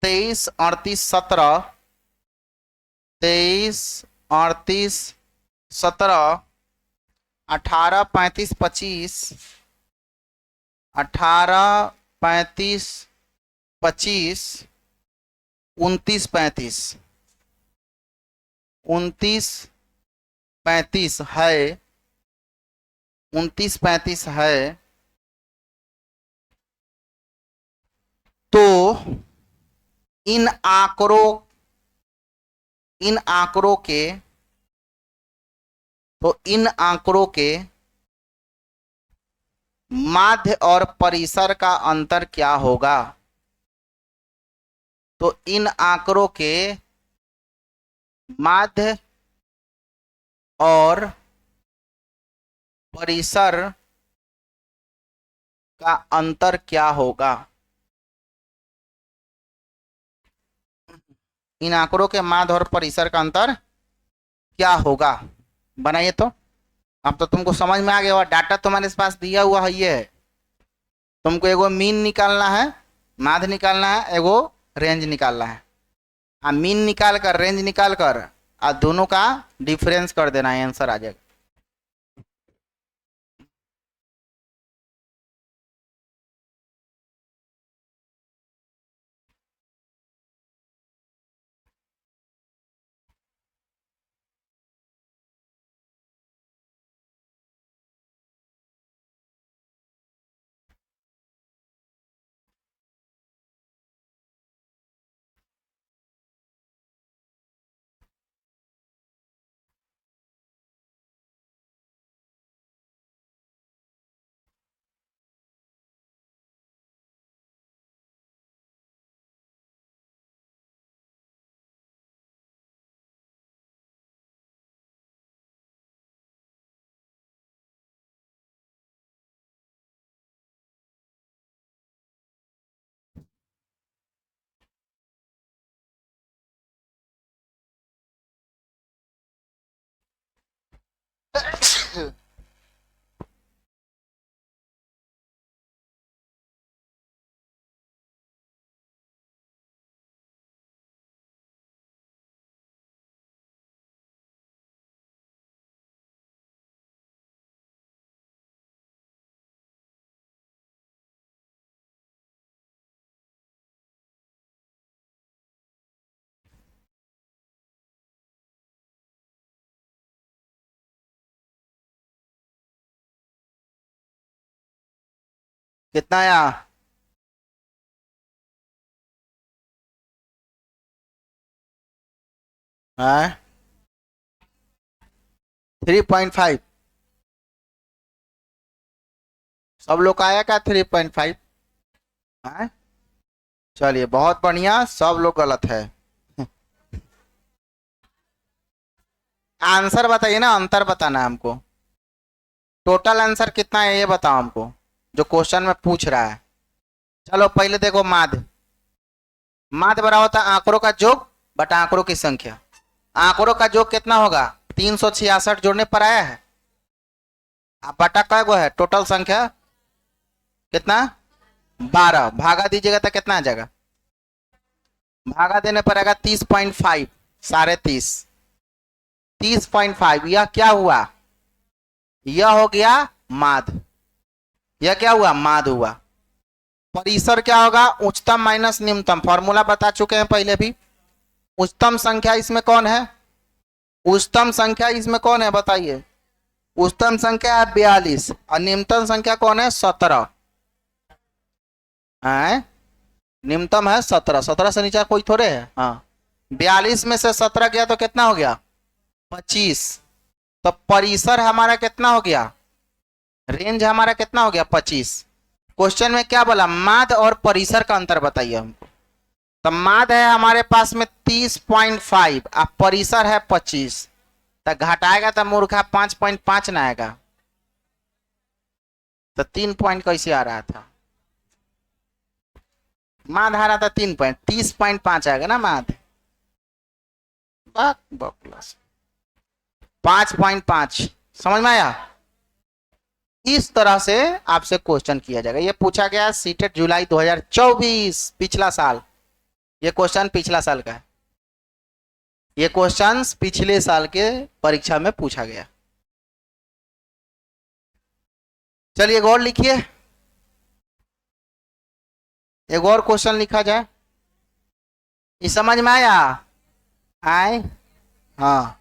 23, 38, 17, 23, 38, 17, 18, 35, 25, 18, 35, 25, 29, 35, 29, 35 है, 29, 35 है। तो इन आंकड़ों इन आंकड़ों के तो इन आंकड़ों के माध्य और परिसर का अंतर क्या होगा? तो इन आंकड़ों के माध्य और परिसर का अंतर क्या होगा? इन आंकड़ों के माध्य और परिसर का अंतर क्या होगा? बनाइए तो। अब तो तुमको समझ में आ गया होगा, डाटा तुम्हारे पास दिया हुआ है। ये है, तुमको एगो मीन निकालना है, माध्य निकालना है, एगो रेंज निकालना है। मीन निकाल कर, रेंज निकाल कर, दोनों का डिफरेंस कर देना है, आंसर आ जाएगा। कितना आया? 3.5। सब लोग का आया क्या 3.5? है। चलिए बहुत बढ़िया, सब लोग गलत है। आंसर बताइए ना, अंतर बताना है हमको। टोटल आंसर कितना है ये बताओ हमको, जो क्वेश्चन में पूछ रहा है। चलो पहले देखो माध्य। माध्य बराबर होता है आंकड़ों का जोग बटा आंकड़ों की संख्या। आंकड़ों का जोग कितना होगा? 366 जोड़ने पर आया है। अब बटा कै गो है टोटल संख्या? कितना? 12 भागा दीजिएगा तो कितना आ जाएगा? भागा देने पर आएगा 30.5। 30.5। 30.5 यह क्या हुआ? यह हो गया माध्य। यह क्या हुआ? माध्य हुआ। परिसर क्या होगा? उच्चतम माइनस निम्नतम, फॉर्मूला बता चुके हैं पहले भी। उच्चतम संख्या इसमें कौन है? उच्चतम संख्या इसमें कौन है बताइए? उच्चतम संख्या है 42 और निम्नतम संख्या कौन है? 17 है। निम्नतम है 17। 17 से नीचे कोई थोड़े है। हाँ, 42 में से 17 गया तो कितना हो गया? 25। तो परिसर हमारा कितना हो गया? रेंज हमारा कितना हो गया? 25। क्वेश्चन में क्या बोला? माध्य और परिसर का अंतर बताइए हमको। तो माध्य है हमारे पास में 30.5 और परिसर है 25। तो घटाएगा तो मूर्खा 5.5 ना आएगा। तो 3 पॉइंट कैसे आ रहा था? माध्य आ रहा था 3 पॉइंट, 30.5 आएगा ना माध्य। 5.5 समझ में आया? इस तरह से आपसे क्वेश्चन किया जाएगा। ये पूछा गया सीटेट जुलाई 2024, पिछला साल। ये क्वेश्चन पिछला साल का है। ये क्वेश्चन पिछले साल के परीक्षा में पूछा गया। चलिए एक और लिखिए, एक और क्वेश्चन लिखा जाए। ये समझ में आया? आए? हाँ,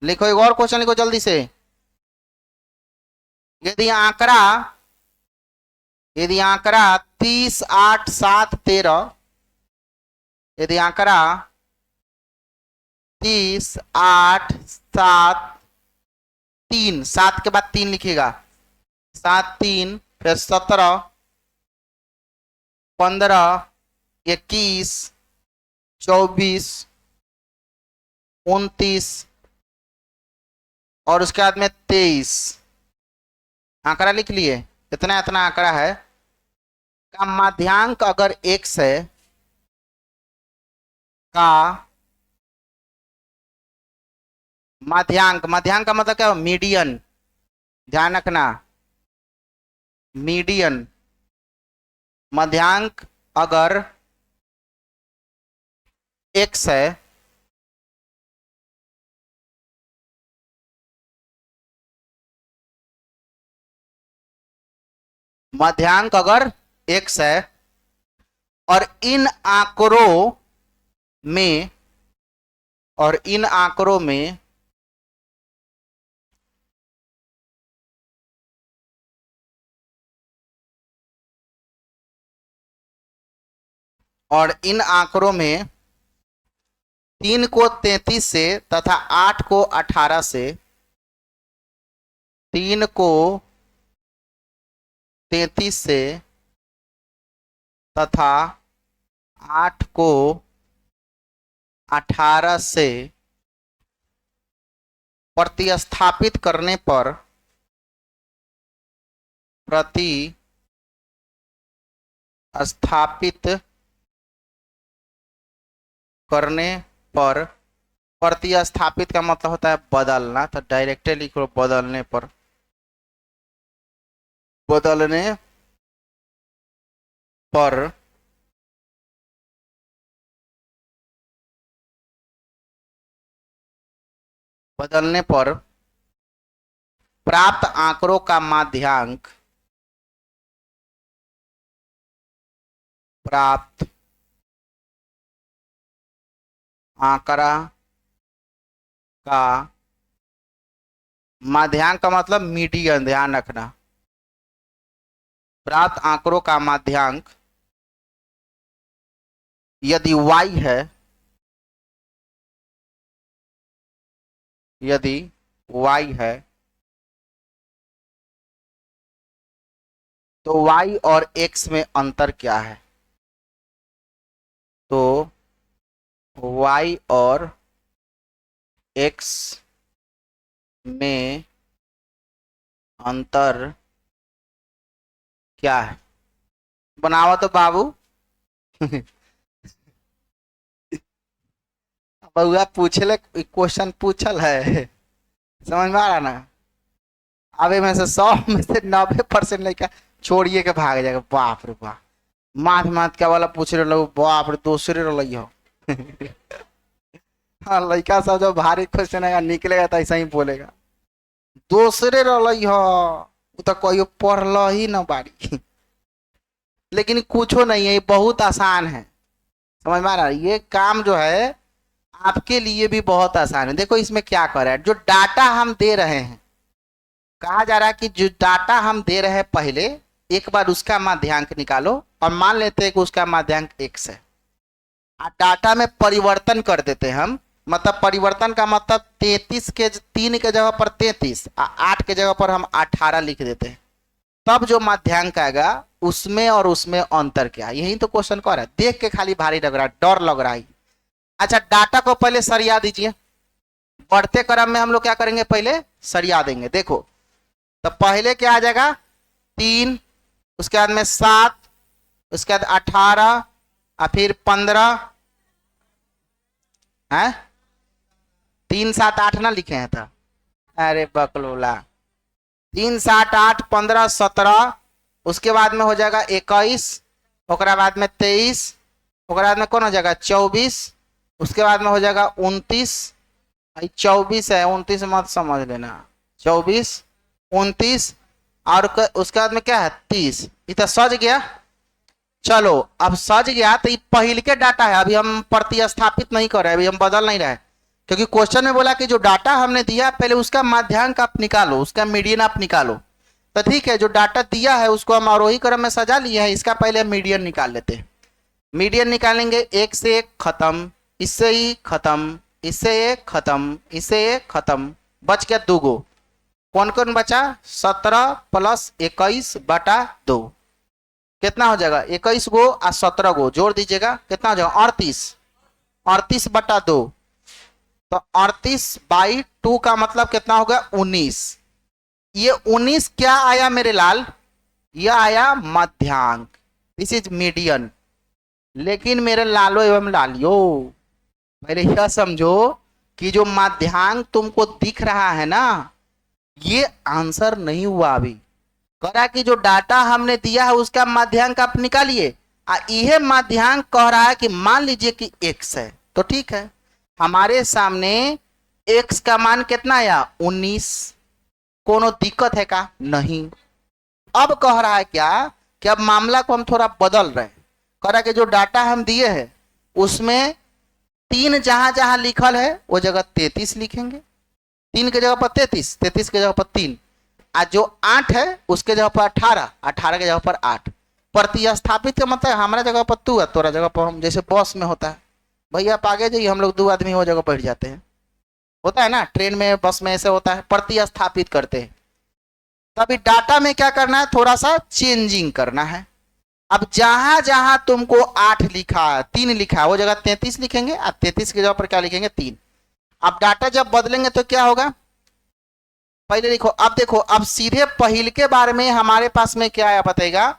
लिखो एक और क्वेश्चन लिखो जल्दी से। यदि आंकड़ा यदि आंकड़ा 30, 8, 7, 13, यदि आंकड़ा 30, 8, 7, 3, 7 के बाद 3 लिखिएगा, 7, 3, फिर 17, 15, 21, 24, 29 और उसके बाद में 23। आंकड़ा लिख लिए? इतना इतना आंकड़ा है का माध्यांक अगर x है का माध्यांक, माध्यांक का मतलब क्या? मीडियन, ध्यान रखना, मीडियन। माध्यांक अगर x है माध्यांक अगर x है और इन आंकड़ों में और इन आंकड़ों में और इन आंकड़ों में 3 को 33 से तथा 8 को 18 से, 3 को 33 से तथा 8 को 18 से प्रतिस्थापित करने पर प्रतिस्थापित करने पर, प्रतिस्थापित का मतलब होता है बदलना, तो डायरेक्टली लिखो बदलने पर, बदलने पर बदलने पर प्राप्त आंकड़ों का माध्यांक, प्राप्त आंकड़ा का माध्यांक का मतलब मीडियन, ध्यान रखना। प्राप्त आंकड़ों का माध्यांक यदि y है, यदि y है तो y और x में अंतर क्या है? तो y और x में अंतर क्या है? बनावा तो बाबू। बउआ पूछले क्वेश्चन पूछल है, समझ में आ रहा ना? अबे में से 100 में से 90% लड़का छोड़िए के भाग जाएगा। बाप रे बाप, माथ माथ क्या वाला पूछ रहे लोग, बाप रे दूसरे रही हो। हाँ, लड़का सब जो भारी क्वेश्चन है निकलेगा तो ऐसा ही बोलेगा, दूसरे रही हो, वो तो कोई पढ़ल ही ना बारी। लेकिन कुछ नहीं है, ये बहुत आसान है, समझ में आ रहा है? ये काम जो है आपके लिए भी बहुत आसान है। देखो इसमें क्या कर रहा है, जो डाटा हम दे रहे हैं, कहा जा रहा है कि जो डाटा हम दे रहे हैं पहले एक बार उसका माध्यांक निकालो, और मान लेते हैं कि उसका माध्यांक x है। डाटा में परिवर्तन कर देते हैं हम, मतलब परिवर्तन का मतलब 33 के 3 के जगह पर 33, 8 के जगह पर हम 18 लिख देते हैं। तब जो माध्यांक आएगा उसमें और उसमें अंतर क्या है, यही तो क्वेश्चन कर रहा है। देख के खाली भारी लग रहा है, डर लग रहा है। अच्छा, डाटा को पहले सरिया दीजिए। बढ़ते क्रम में हम लोग क्या करेंगे, पहले सरिया देंगे। देखो तो पहले क्या आ जाएगा 3, उसके बाद में 7, उसके बाद 18 और फिर 15 है। 3 7 8 ना लिखे हैं था, अरे बकलोला। 3 7 8 15 17, उसके बाद में हो जाएगा 21, ओकरा बाद में 23, ओकरा बाद में कौन हो जाएगा 24, उसके बाद में हो जाएगा 29। 24 है, 29 मत समझ लेना, 24 29 और उसके बाद में क्या है 30। इतना सज गया। चलो अब सज गया तो ये पहले के डाटा है, अभी हम प्रतिस्थापित नहीं कर रहे, अभी हम बदल नहीं रहे, क्योंकि क्वेश्चन में बोला कि जो डाटा हमने दिया पहले उसका माध्यांक आप निकालो, उसका मीडियन आप निकालो। तो ठीक है, जो डाटा दिया है उसको हम आरोही क्रम में सजा लिए हैं, इसका पहले मीडियन निकाल लेते हैं। मीडियन निकालेंगे, 1 से 1 खत्म, इससे ही खत्म, इससे 1 खत्म, इससे 1 खत्म, बच गया 2 गो। कौन कौन बचा, 17 प्लस 21 बटा 2, कितना हो जाएगा 21 गो और 17 गो जोड़ दीजिएगा, कितना हो जाएगा 38, 38 बटा 2। तो 38/2 का मतलब कितना होगा 19। ये 19 क्या आया मेरे लाल, यह आया माध्यांक, दिस इज मीडियन। लेकिन मेरे लालो एवं लालियो पहले यह समझो कि जो माध्यांक तुमको दिख रहा है ना, ये आंसर नहीं हुआ। अभी कह कि जो डाटा हमने दिया है उसका माध्यांक आप निकालिए, यह माध्यांक कह रहा है कि मान लीजिए कि x है, तो ठीक है, हमारे सामने x का मान कितना आया 19, कोनो दिक्कत है का नहीं। अब कह रहा है क्या कि अब मामला को हम थोड़ा बदल रहे हैं। कह रहा है कि जो डाटा हम दिए हैं उसमें 3 जहां जहां लिखल है वो जगह 33 लिखेंगे, 3 के जगह पर 33, 33 के जगह पर 3, आज जो 8 है उसके जगह पर 18, 18 के जगह पर 8। प्रतिस्थापित का मतलब हमारा जगह पर तू है, तोरा जगह पर हम, जैसे बस में होता है, भैया आप आगे जाइए, हम लोग 2 आदमी वो जगह बैठ जाते हैं, होता है ना, ट्रेन में बस में ऐसे होता है, प्रतिस्थापित करते हैं। तभी डाटा में क्या करना है, थोड़ा सा चेंजिंग करना है। अब जहां जहां तुमको 8 लिखा है, 3 लिखा है, वो जगह 33 लिखेंगे, और 33 की जगह पर क्या लिखेंगे 3। अब डाटा जब बदलेंगे तो क्या होगा, पहले लिखो। अब देखो, अब सीधे पहले के बारे में हमारे पास में क्या आया बताएगा,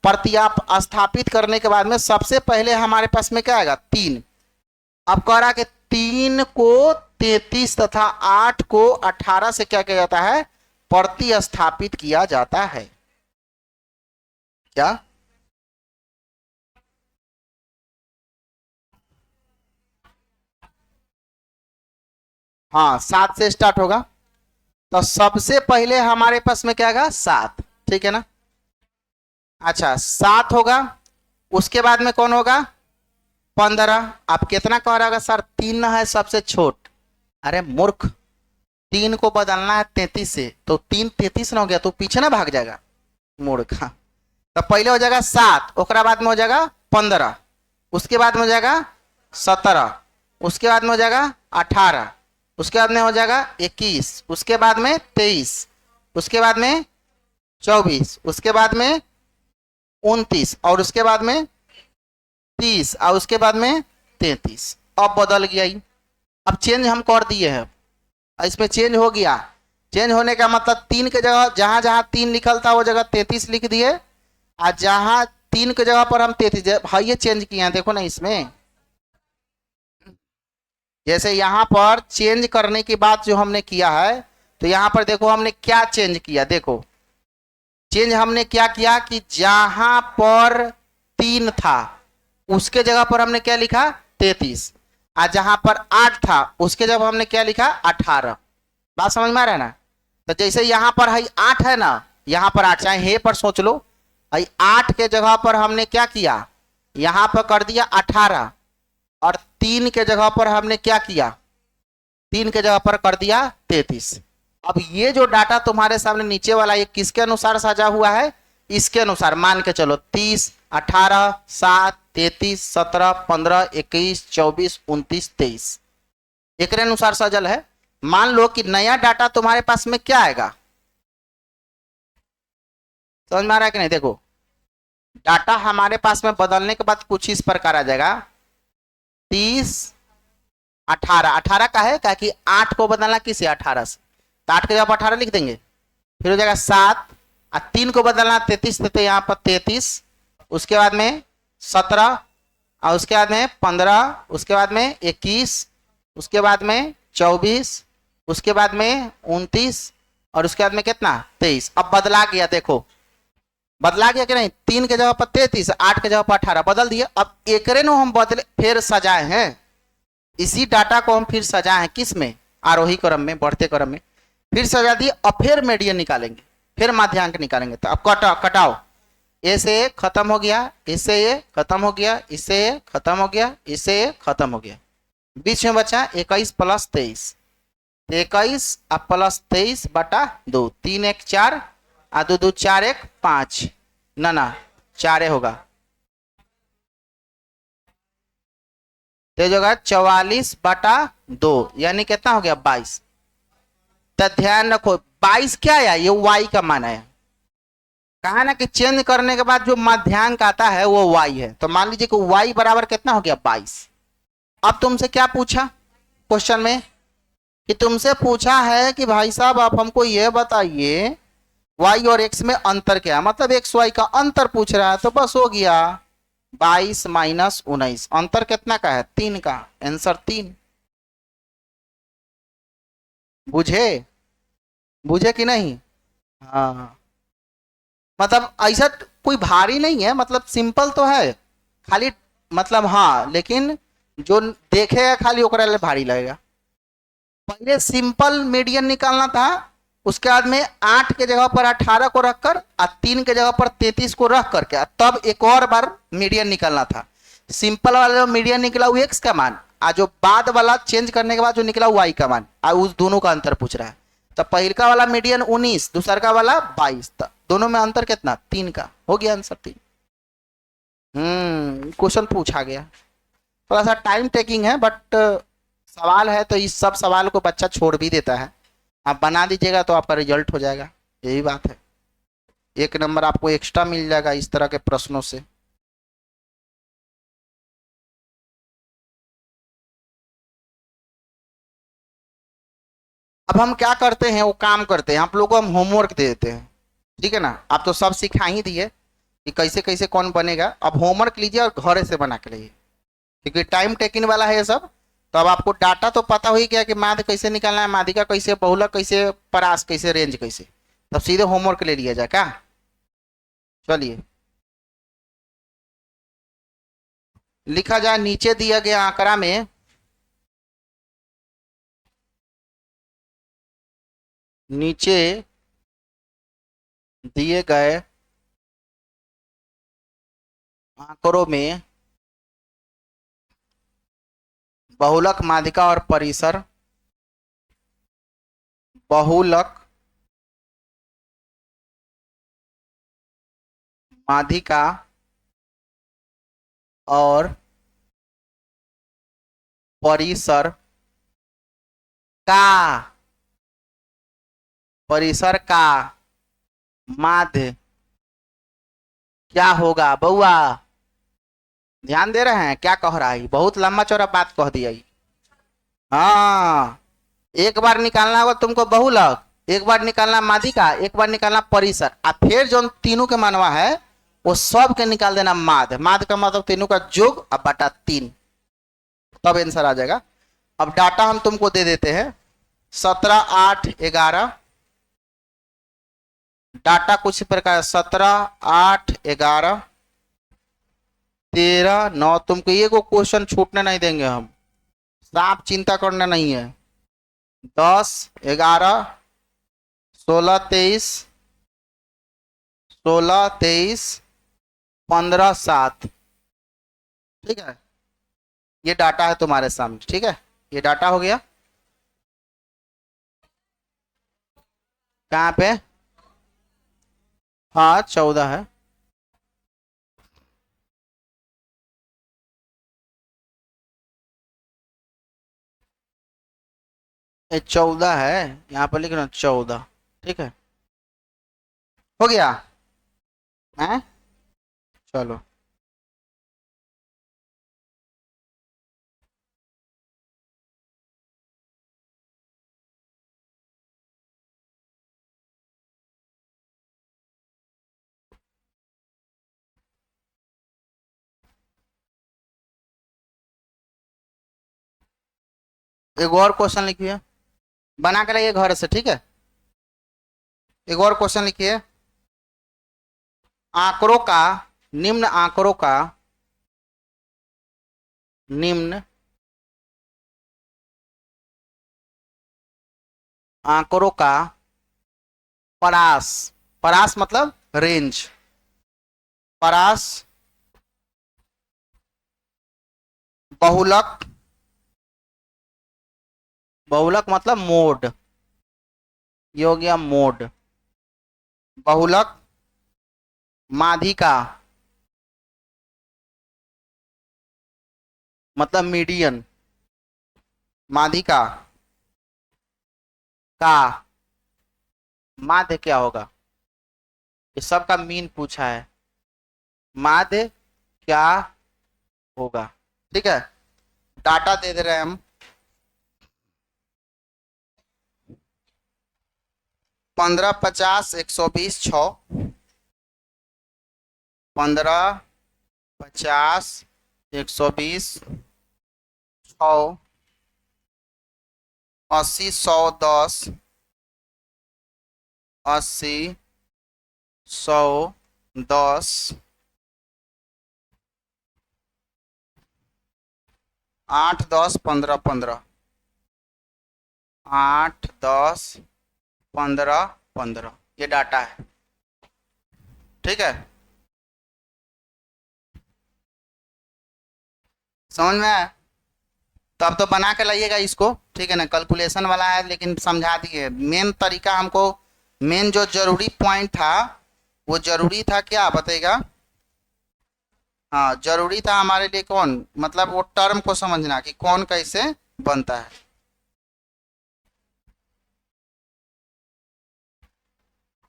प्रतिस्थापित करने के बाद में सबसे पहले हमारे पास में क्या आएगा 3। अब कह रहा कि 3 को 33 तथा 8 को 18 से क्या किया जाता है, प्रतिस्थापित किया जाता है। क्या, हाँ 7 से स्टार्ट होगा। तो सबसे पहले हमारे पास में क्या आएगा 7, ठीक है ना। अच्छा 7 होगा, उसके बाद में कौन होगा 15। आप कितना कह रहा होगा सर 3 है सबसे छोट, अरे मूर्ख, 3 को बदलना है 33 से, तो 3 33 ना हो गया तो पीछे ना भाग जाएगा मूर्ख। तो पहले हो जाएगा 7, ओकरा बाद में हो जाएगा 15, उसके बाद में हो जाएगा 17, उसके बाद में हो जाएगा 18, उसके बाद में हो जाएगा 21, उसके बाद में 23, उसके बाद में 24, उसके बाद में 29, और उसके बाद में 30, और उसके बाद में 33। अब बदल गया ही। अब चेंज हम कर दिए हैं, इसमें चेंज हो गया। चेंज होने का मतलब 3 के जगह जहां जहां 3 लिखल था वो जगह 33 लिख दिए, और जहां 3 के जगह पर हम 33 भाई ये चेंज किए हैं, देखो ना इसमें। जैसे यहाँ पर चेंज करने की बात जो हमने किया है, तो यहाँ पर देखो हमने क्या चेंज किया। देखो चेंज हमने क्या किया कि जहां पर 3 था उसके जगह पर हमने क्या लिखा 33, और जहां पर 8 था उसके जगह हमने क्या लिखा 18। बात समझ में आ रहा है ना। तो जैसे यहाँ पर है 8 है ना, यहाँ पर 8 चाहे हे पर सोच लो, 8 के जगह पर हमने क्या किया, यहाँ पर कर दिया 18, और 3 के जगह पर हमने क्या किया, 3 के जगह पर कर दिया 33। अब ये जो डाटा तुम्हारे सामने नीचे वाला ये किसके अनुसार सजा हुआ है, इसके अनुसार मान के चलो 30, 18, 7, 33, 17, 15, 21, 24, 29, 23 एक अनुसार सजल है। मान लो कि नया डाटा तुम्हारे पास में क्या आएगा, समझ में आ रहा है कि नहीं। देखो डाटा हमारे पास में बदलने के बाद कुछ इस प्रकार आ जाएगा 30, 18, 18 का है क्या कि 8 को बदलना किसे 18 से, तो 8 के जगह 18 लिख देंगे, फिर हो जाएगा 7, और 3 को बदलना 33 थे, यहाँ पर 33, उसके बाद में 17, और उसके बाद में 15, उसके बाद में 21, उसके बाद में 24, उसके बाद में 29, और उसके बाद में कितना 23। अब बदला गया, देखो बदला गया कि नहीं, 3 के जगह पर 33, 8 के जगह पर 18 बदल दिए। अब एकरे नो हम बदले फिर सजाए हैं, इसी डाटा को हम फिर सजाए हैं किस में, आरोही क्रम में, बढ़ते क्रम में फिर सजा दिए। अब फिर मीडियन निकालेंगे, फिर माध्यांक निकालेंगे। तो अब कटाओ, ए से ये खत्म हो गया, इससे ये खत्म हो गया, इससे ये खत्म हो गया, इससे ये खत्म हो गया, बीच में बचा 21 प्लस 23, 21 अब प्लस 23 बटा 2, 3 1 4, आ 2 2 4 1 5, ना 4 होगा, तो जगह 44 बटा 2 यानी कितना हो गया 22। तो ध्यान रखो 22 क्या आया, ये y का मान आया। कहा ना कि चेंज करने के बाद जो माध्यांक आता है वो y है, तो मान लीजिए कि y बराबर कितना हो गया 22। अब तुमसे क्या पूछा क्वेश्चन में, कि तुमसे पूछा है कि भाई साहब आप हमको ये बताइए y और x में अंतर क्या है, मतलब x y का अंतर पूछ रहा है। तो बस हो गया 22 माइनस 19, अंतर कितना का है 3 का, आंसर 3। बुझे बुझे कि नहीं। हाँ मतलब ऐसा कोई भारी नहीं है, मतलब सिंपल तो है खाली, मतलब हाँ, लेकिन जो देखेगा खाली ओकरा ले भारी लगेगा। पहले सिंपल मीडियन निकालना था, उसके बाद में 8 के जगह पर 18 को रखकर और 3 के जगह पर 33 को रख करके तब एक और बार मीडियन निकालना था। सिंपल वाला जो मीडियन निकला वो x का मान, और जो बाद वाला चेंज करने के बाद जो निकला y का मान, और उस दोनों का अंतर पूछ रहा है। तो पहल का वाला मीडियन 19, दूसर का वाला 22, दोनों में अंतर कितना 3 का, हो गया आंसर 3। क्वेश्चन पूछा गया, थोड़ा सा टाइम टेकिंग है, बट सवाल है तो इस सब सवाल को बच्चा छोड़ भी देता है। आप बना दीजिएगा तो आपका रिजल्ट हो जाएगा, यही बात है, 1 नंबर आपको एक्स्ट्रा मिल जाएगा इस तरह के प्रश्नों से। अब हम क्या करते हैं, वो काम करते हैं, आप लोगों को हम होमवर्क दे देते हैं, ठीक है ना। आप तो सब सिखा ही दिए कि कैसे कैसे कौन बनेगा, अब होमवर्क लीजिए और घर से बना के लाइए, क्योंकि टाइम टेकिंग वाला है ये सब। तो अब आपको डाटा तो पता हो ही गया कि माध्य कैसे निकालना है, माध्यिका कैसे, बहुलक कैसे, परास कैसे, रेंज कैसे, तब सीधे होमवर्क ले लिया जाए क्या। चलिए लिखा जाए, नीचे दिया गया आंकड़ा में नीचे दिए गए आंकड़ों में बहुलक, माध्यिका और परिसर, बहुलक, माध्यिका और परिसर का, परिसर का माध्य क्या होगा? बउआ ध्यान दे रहे हैं क्या कह रहा है? बहुत लंबा चौड़ा बात कह दिया। हाँ, एक बार निकालना होगा तुमको बहुलक, एक बार निकालना माध्यिका, एक बार निकालना परिसर, और फिर जो तीनों के मानवा है वो सब के निकाल देना माध्य। माध्य का मतलब तीनों का योग अब बटा 3, तब आंसर आ जाएगा। अब डाटा हम तुमको दे देते हैं 17, 8, 11। डाटा कुछ प्रकार 17, 8, 11, 13, 9। तुमको ये को क्वेश्चन छूटने नहीं देंगे हम, साफ चिंता करना नहीं है। 10, 11, 16, 23, 16, 23, 15, 7। ठीक है, ये डाटा है तुम्हारे सामने। ठीक है, ये डाटा हो गया। कहाँ पे? हाँ 14 है। ये 14 है, यहाँ पर लिखना 14। ठीक है, हो गया है। चलो एक और क्वेश्चन लिखिए, बना के लाइए घर से। ठीक है, एक और क्वेश्चन लिखिए। आंकड़ों का, निम्न आंकड़ों का, निम्न आंकड़ों का परास, परास मतलब रेंज, परास बहुलक, बहुलक मतलब मोड, ये हो गया मोड। बहुलक माध्यिका मतलब मीडियन, माध्यिका का माध्य क्या होगा? ये सब का मीन पूछा है, माध्य क्या होगा? ठीक है, डाटा दे दे रहे हैं हम। 15, 50, 120, 6, 15, 50, 120, 6, 80, 100, 10, 80, 100, 10, 8, 10, 15, 15, 8, 10, 15, 15, ये डाटा है। ठीक है, समझ में आया? तो अब तो बना के लाइएगा इसको। ठीक है ना, कैलकुलेशन वाला है लेकिन समझा दिए। मेन तरीका हमको, मेन जो जरूरी पॉइंट था वो जरूरी था क्या बताइएगा? हाँ, जरूरी था हमारे लिए कौन, मतलब वो टर्म को समझना कि कौन कैसे बनता है।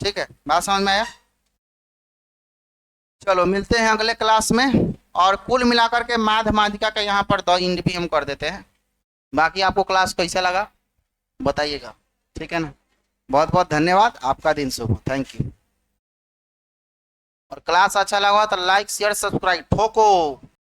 ठीक है, बात समझ में आया? चलो मिलते हैं अगले क्लास में। और कुल मिलाकर के माध्य माध्यिका का यहाँ पर द इंड भी हम कर देते हैं। बाकी आपको क्लास कैसा लगा बताइएगा। ठीक है ना, बहुत बहुत धन्यवाद, आपका दिन शुभ हो। Thank you. और क्लास अच्छा लगा तो लाइक शेयर सब्सक्राइब ठोको।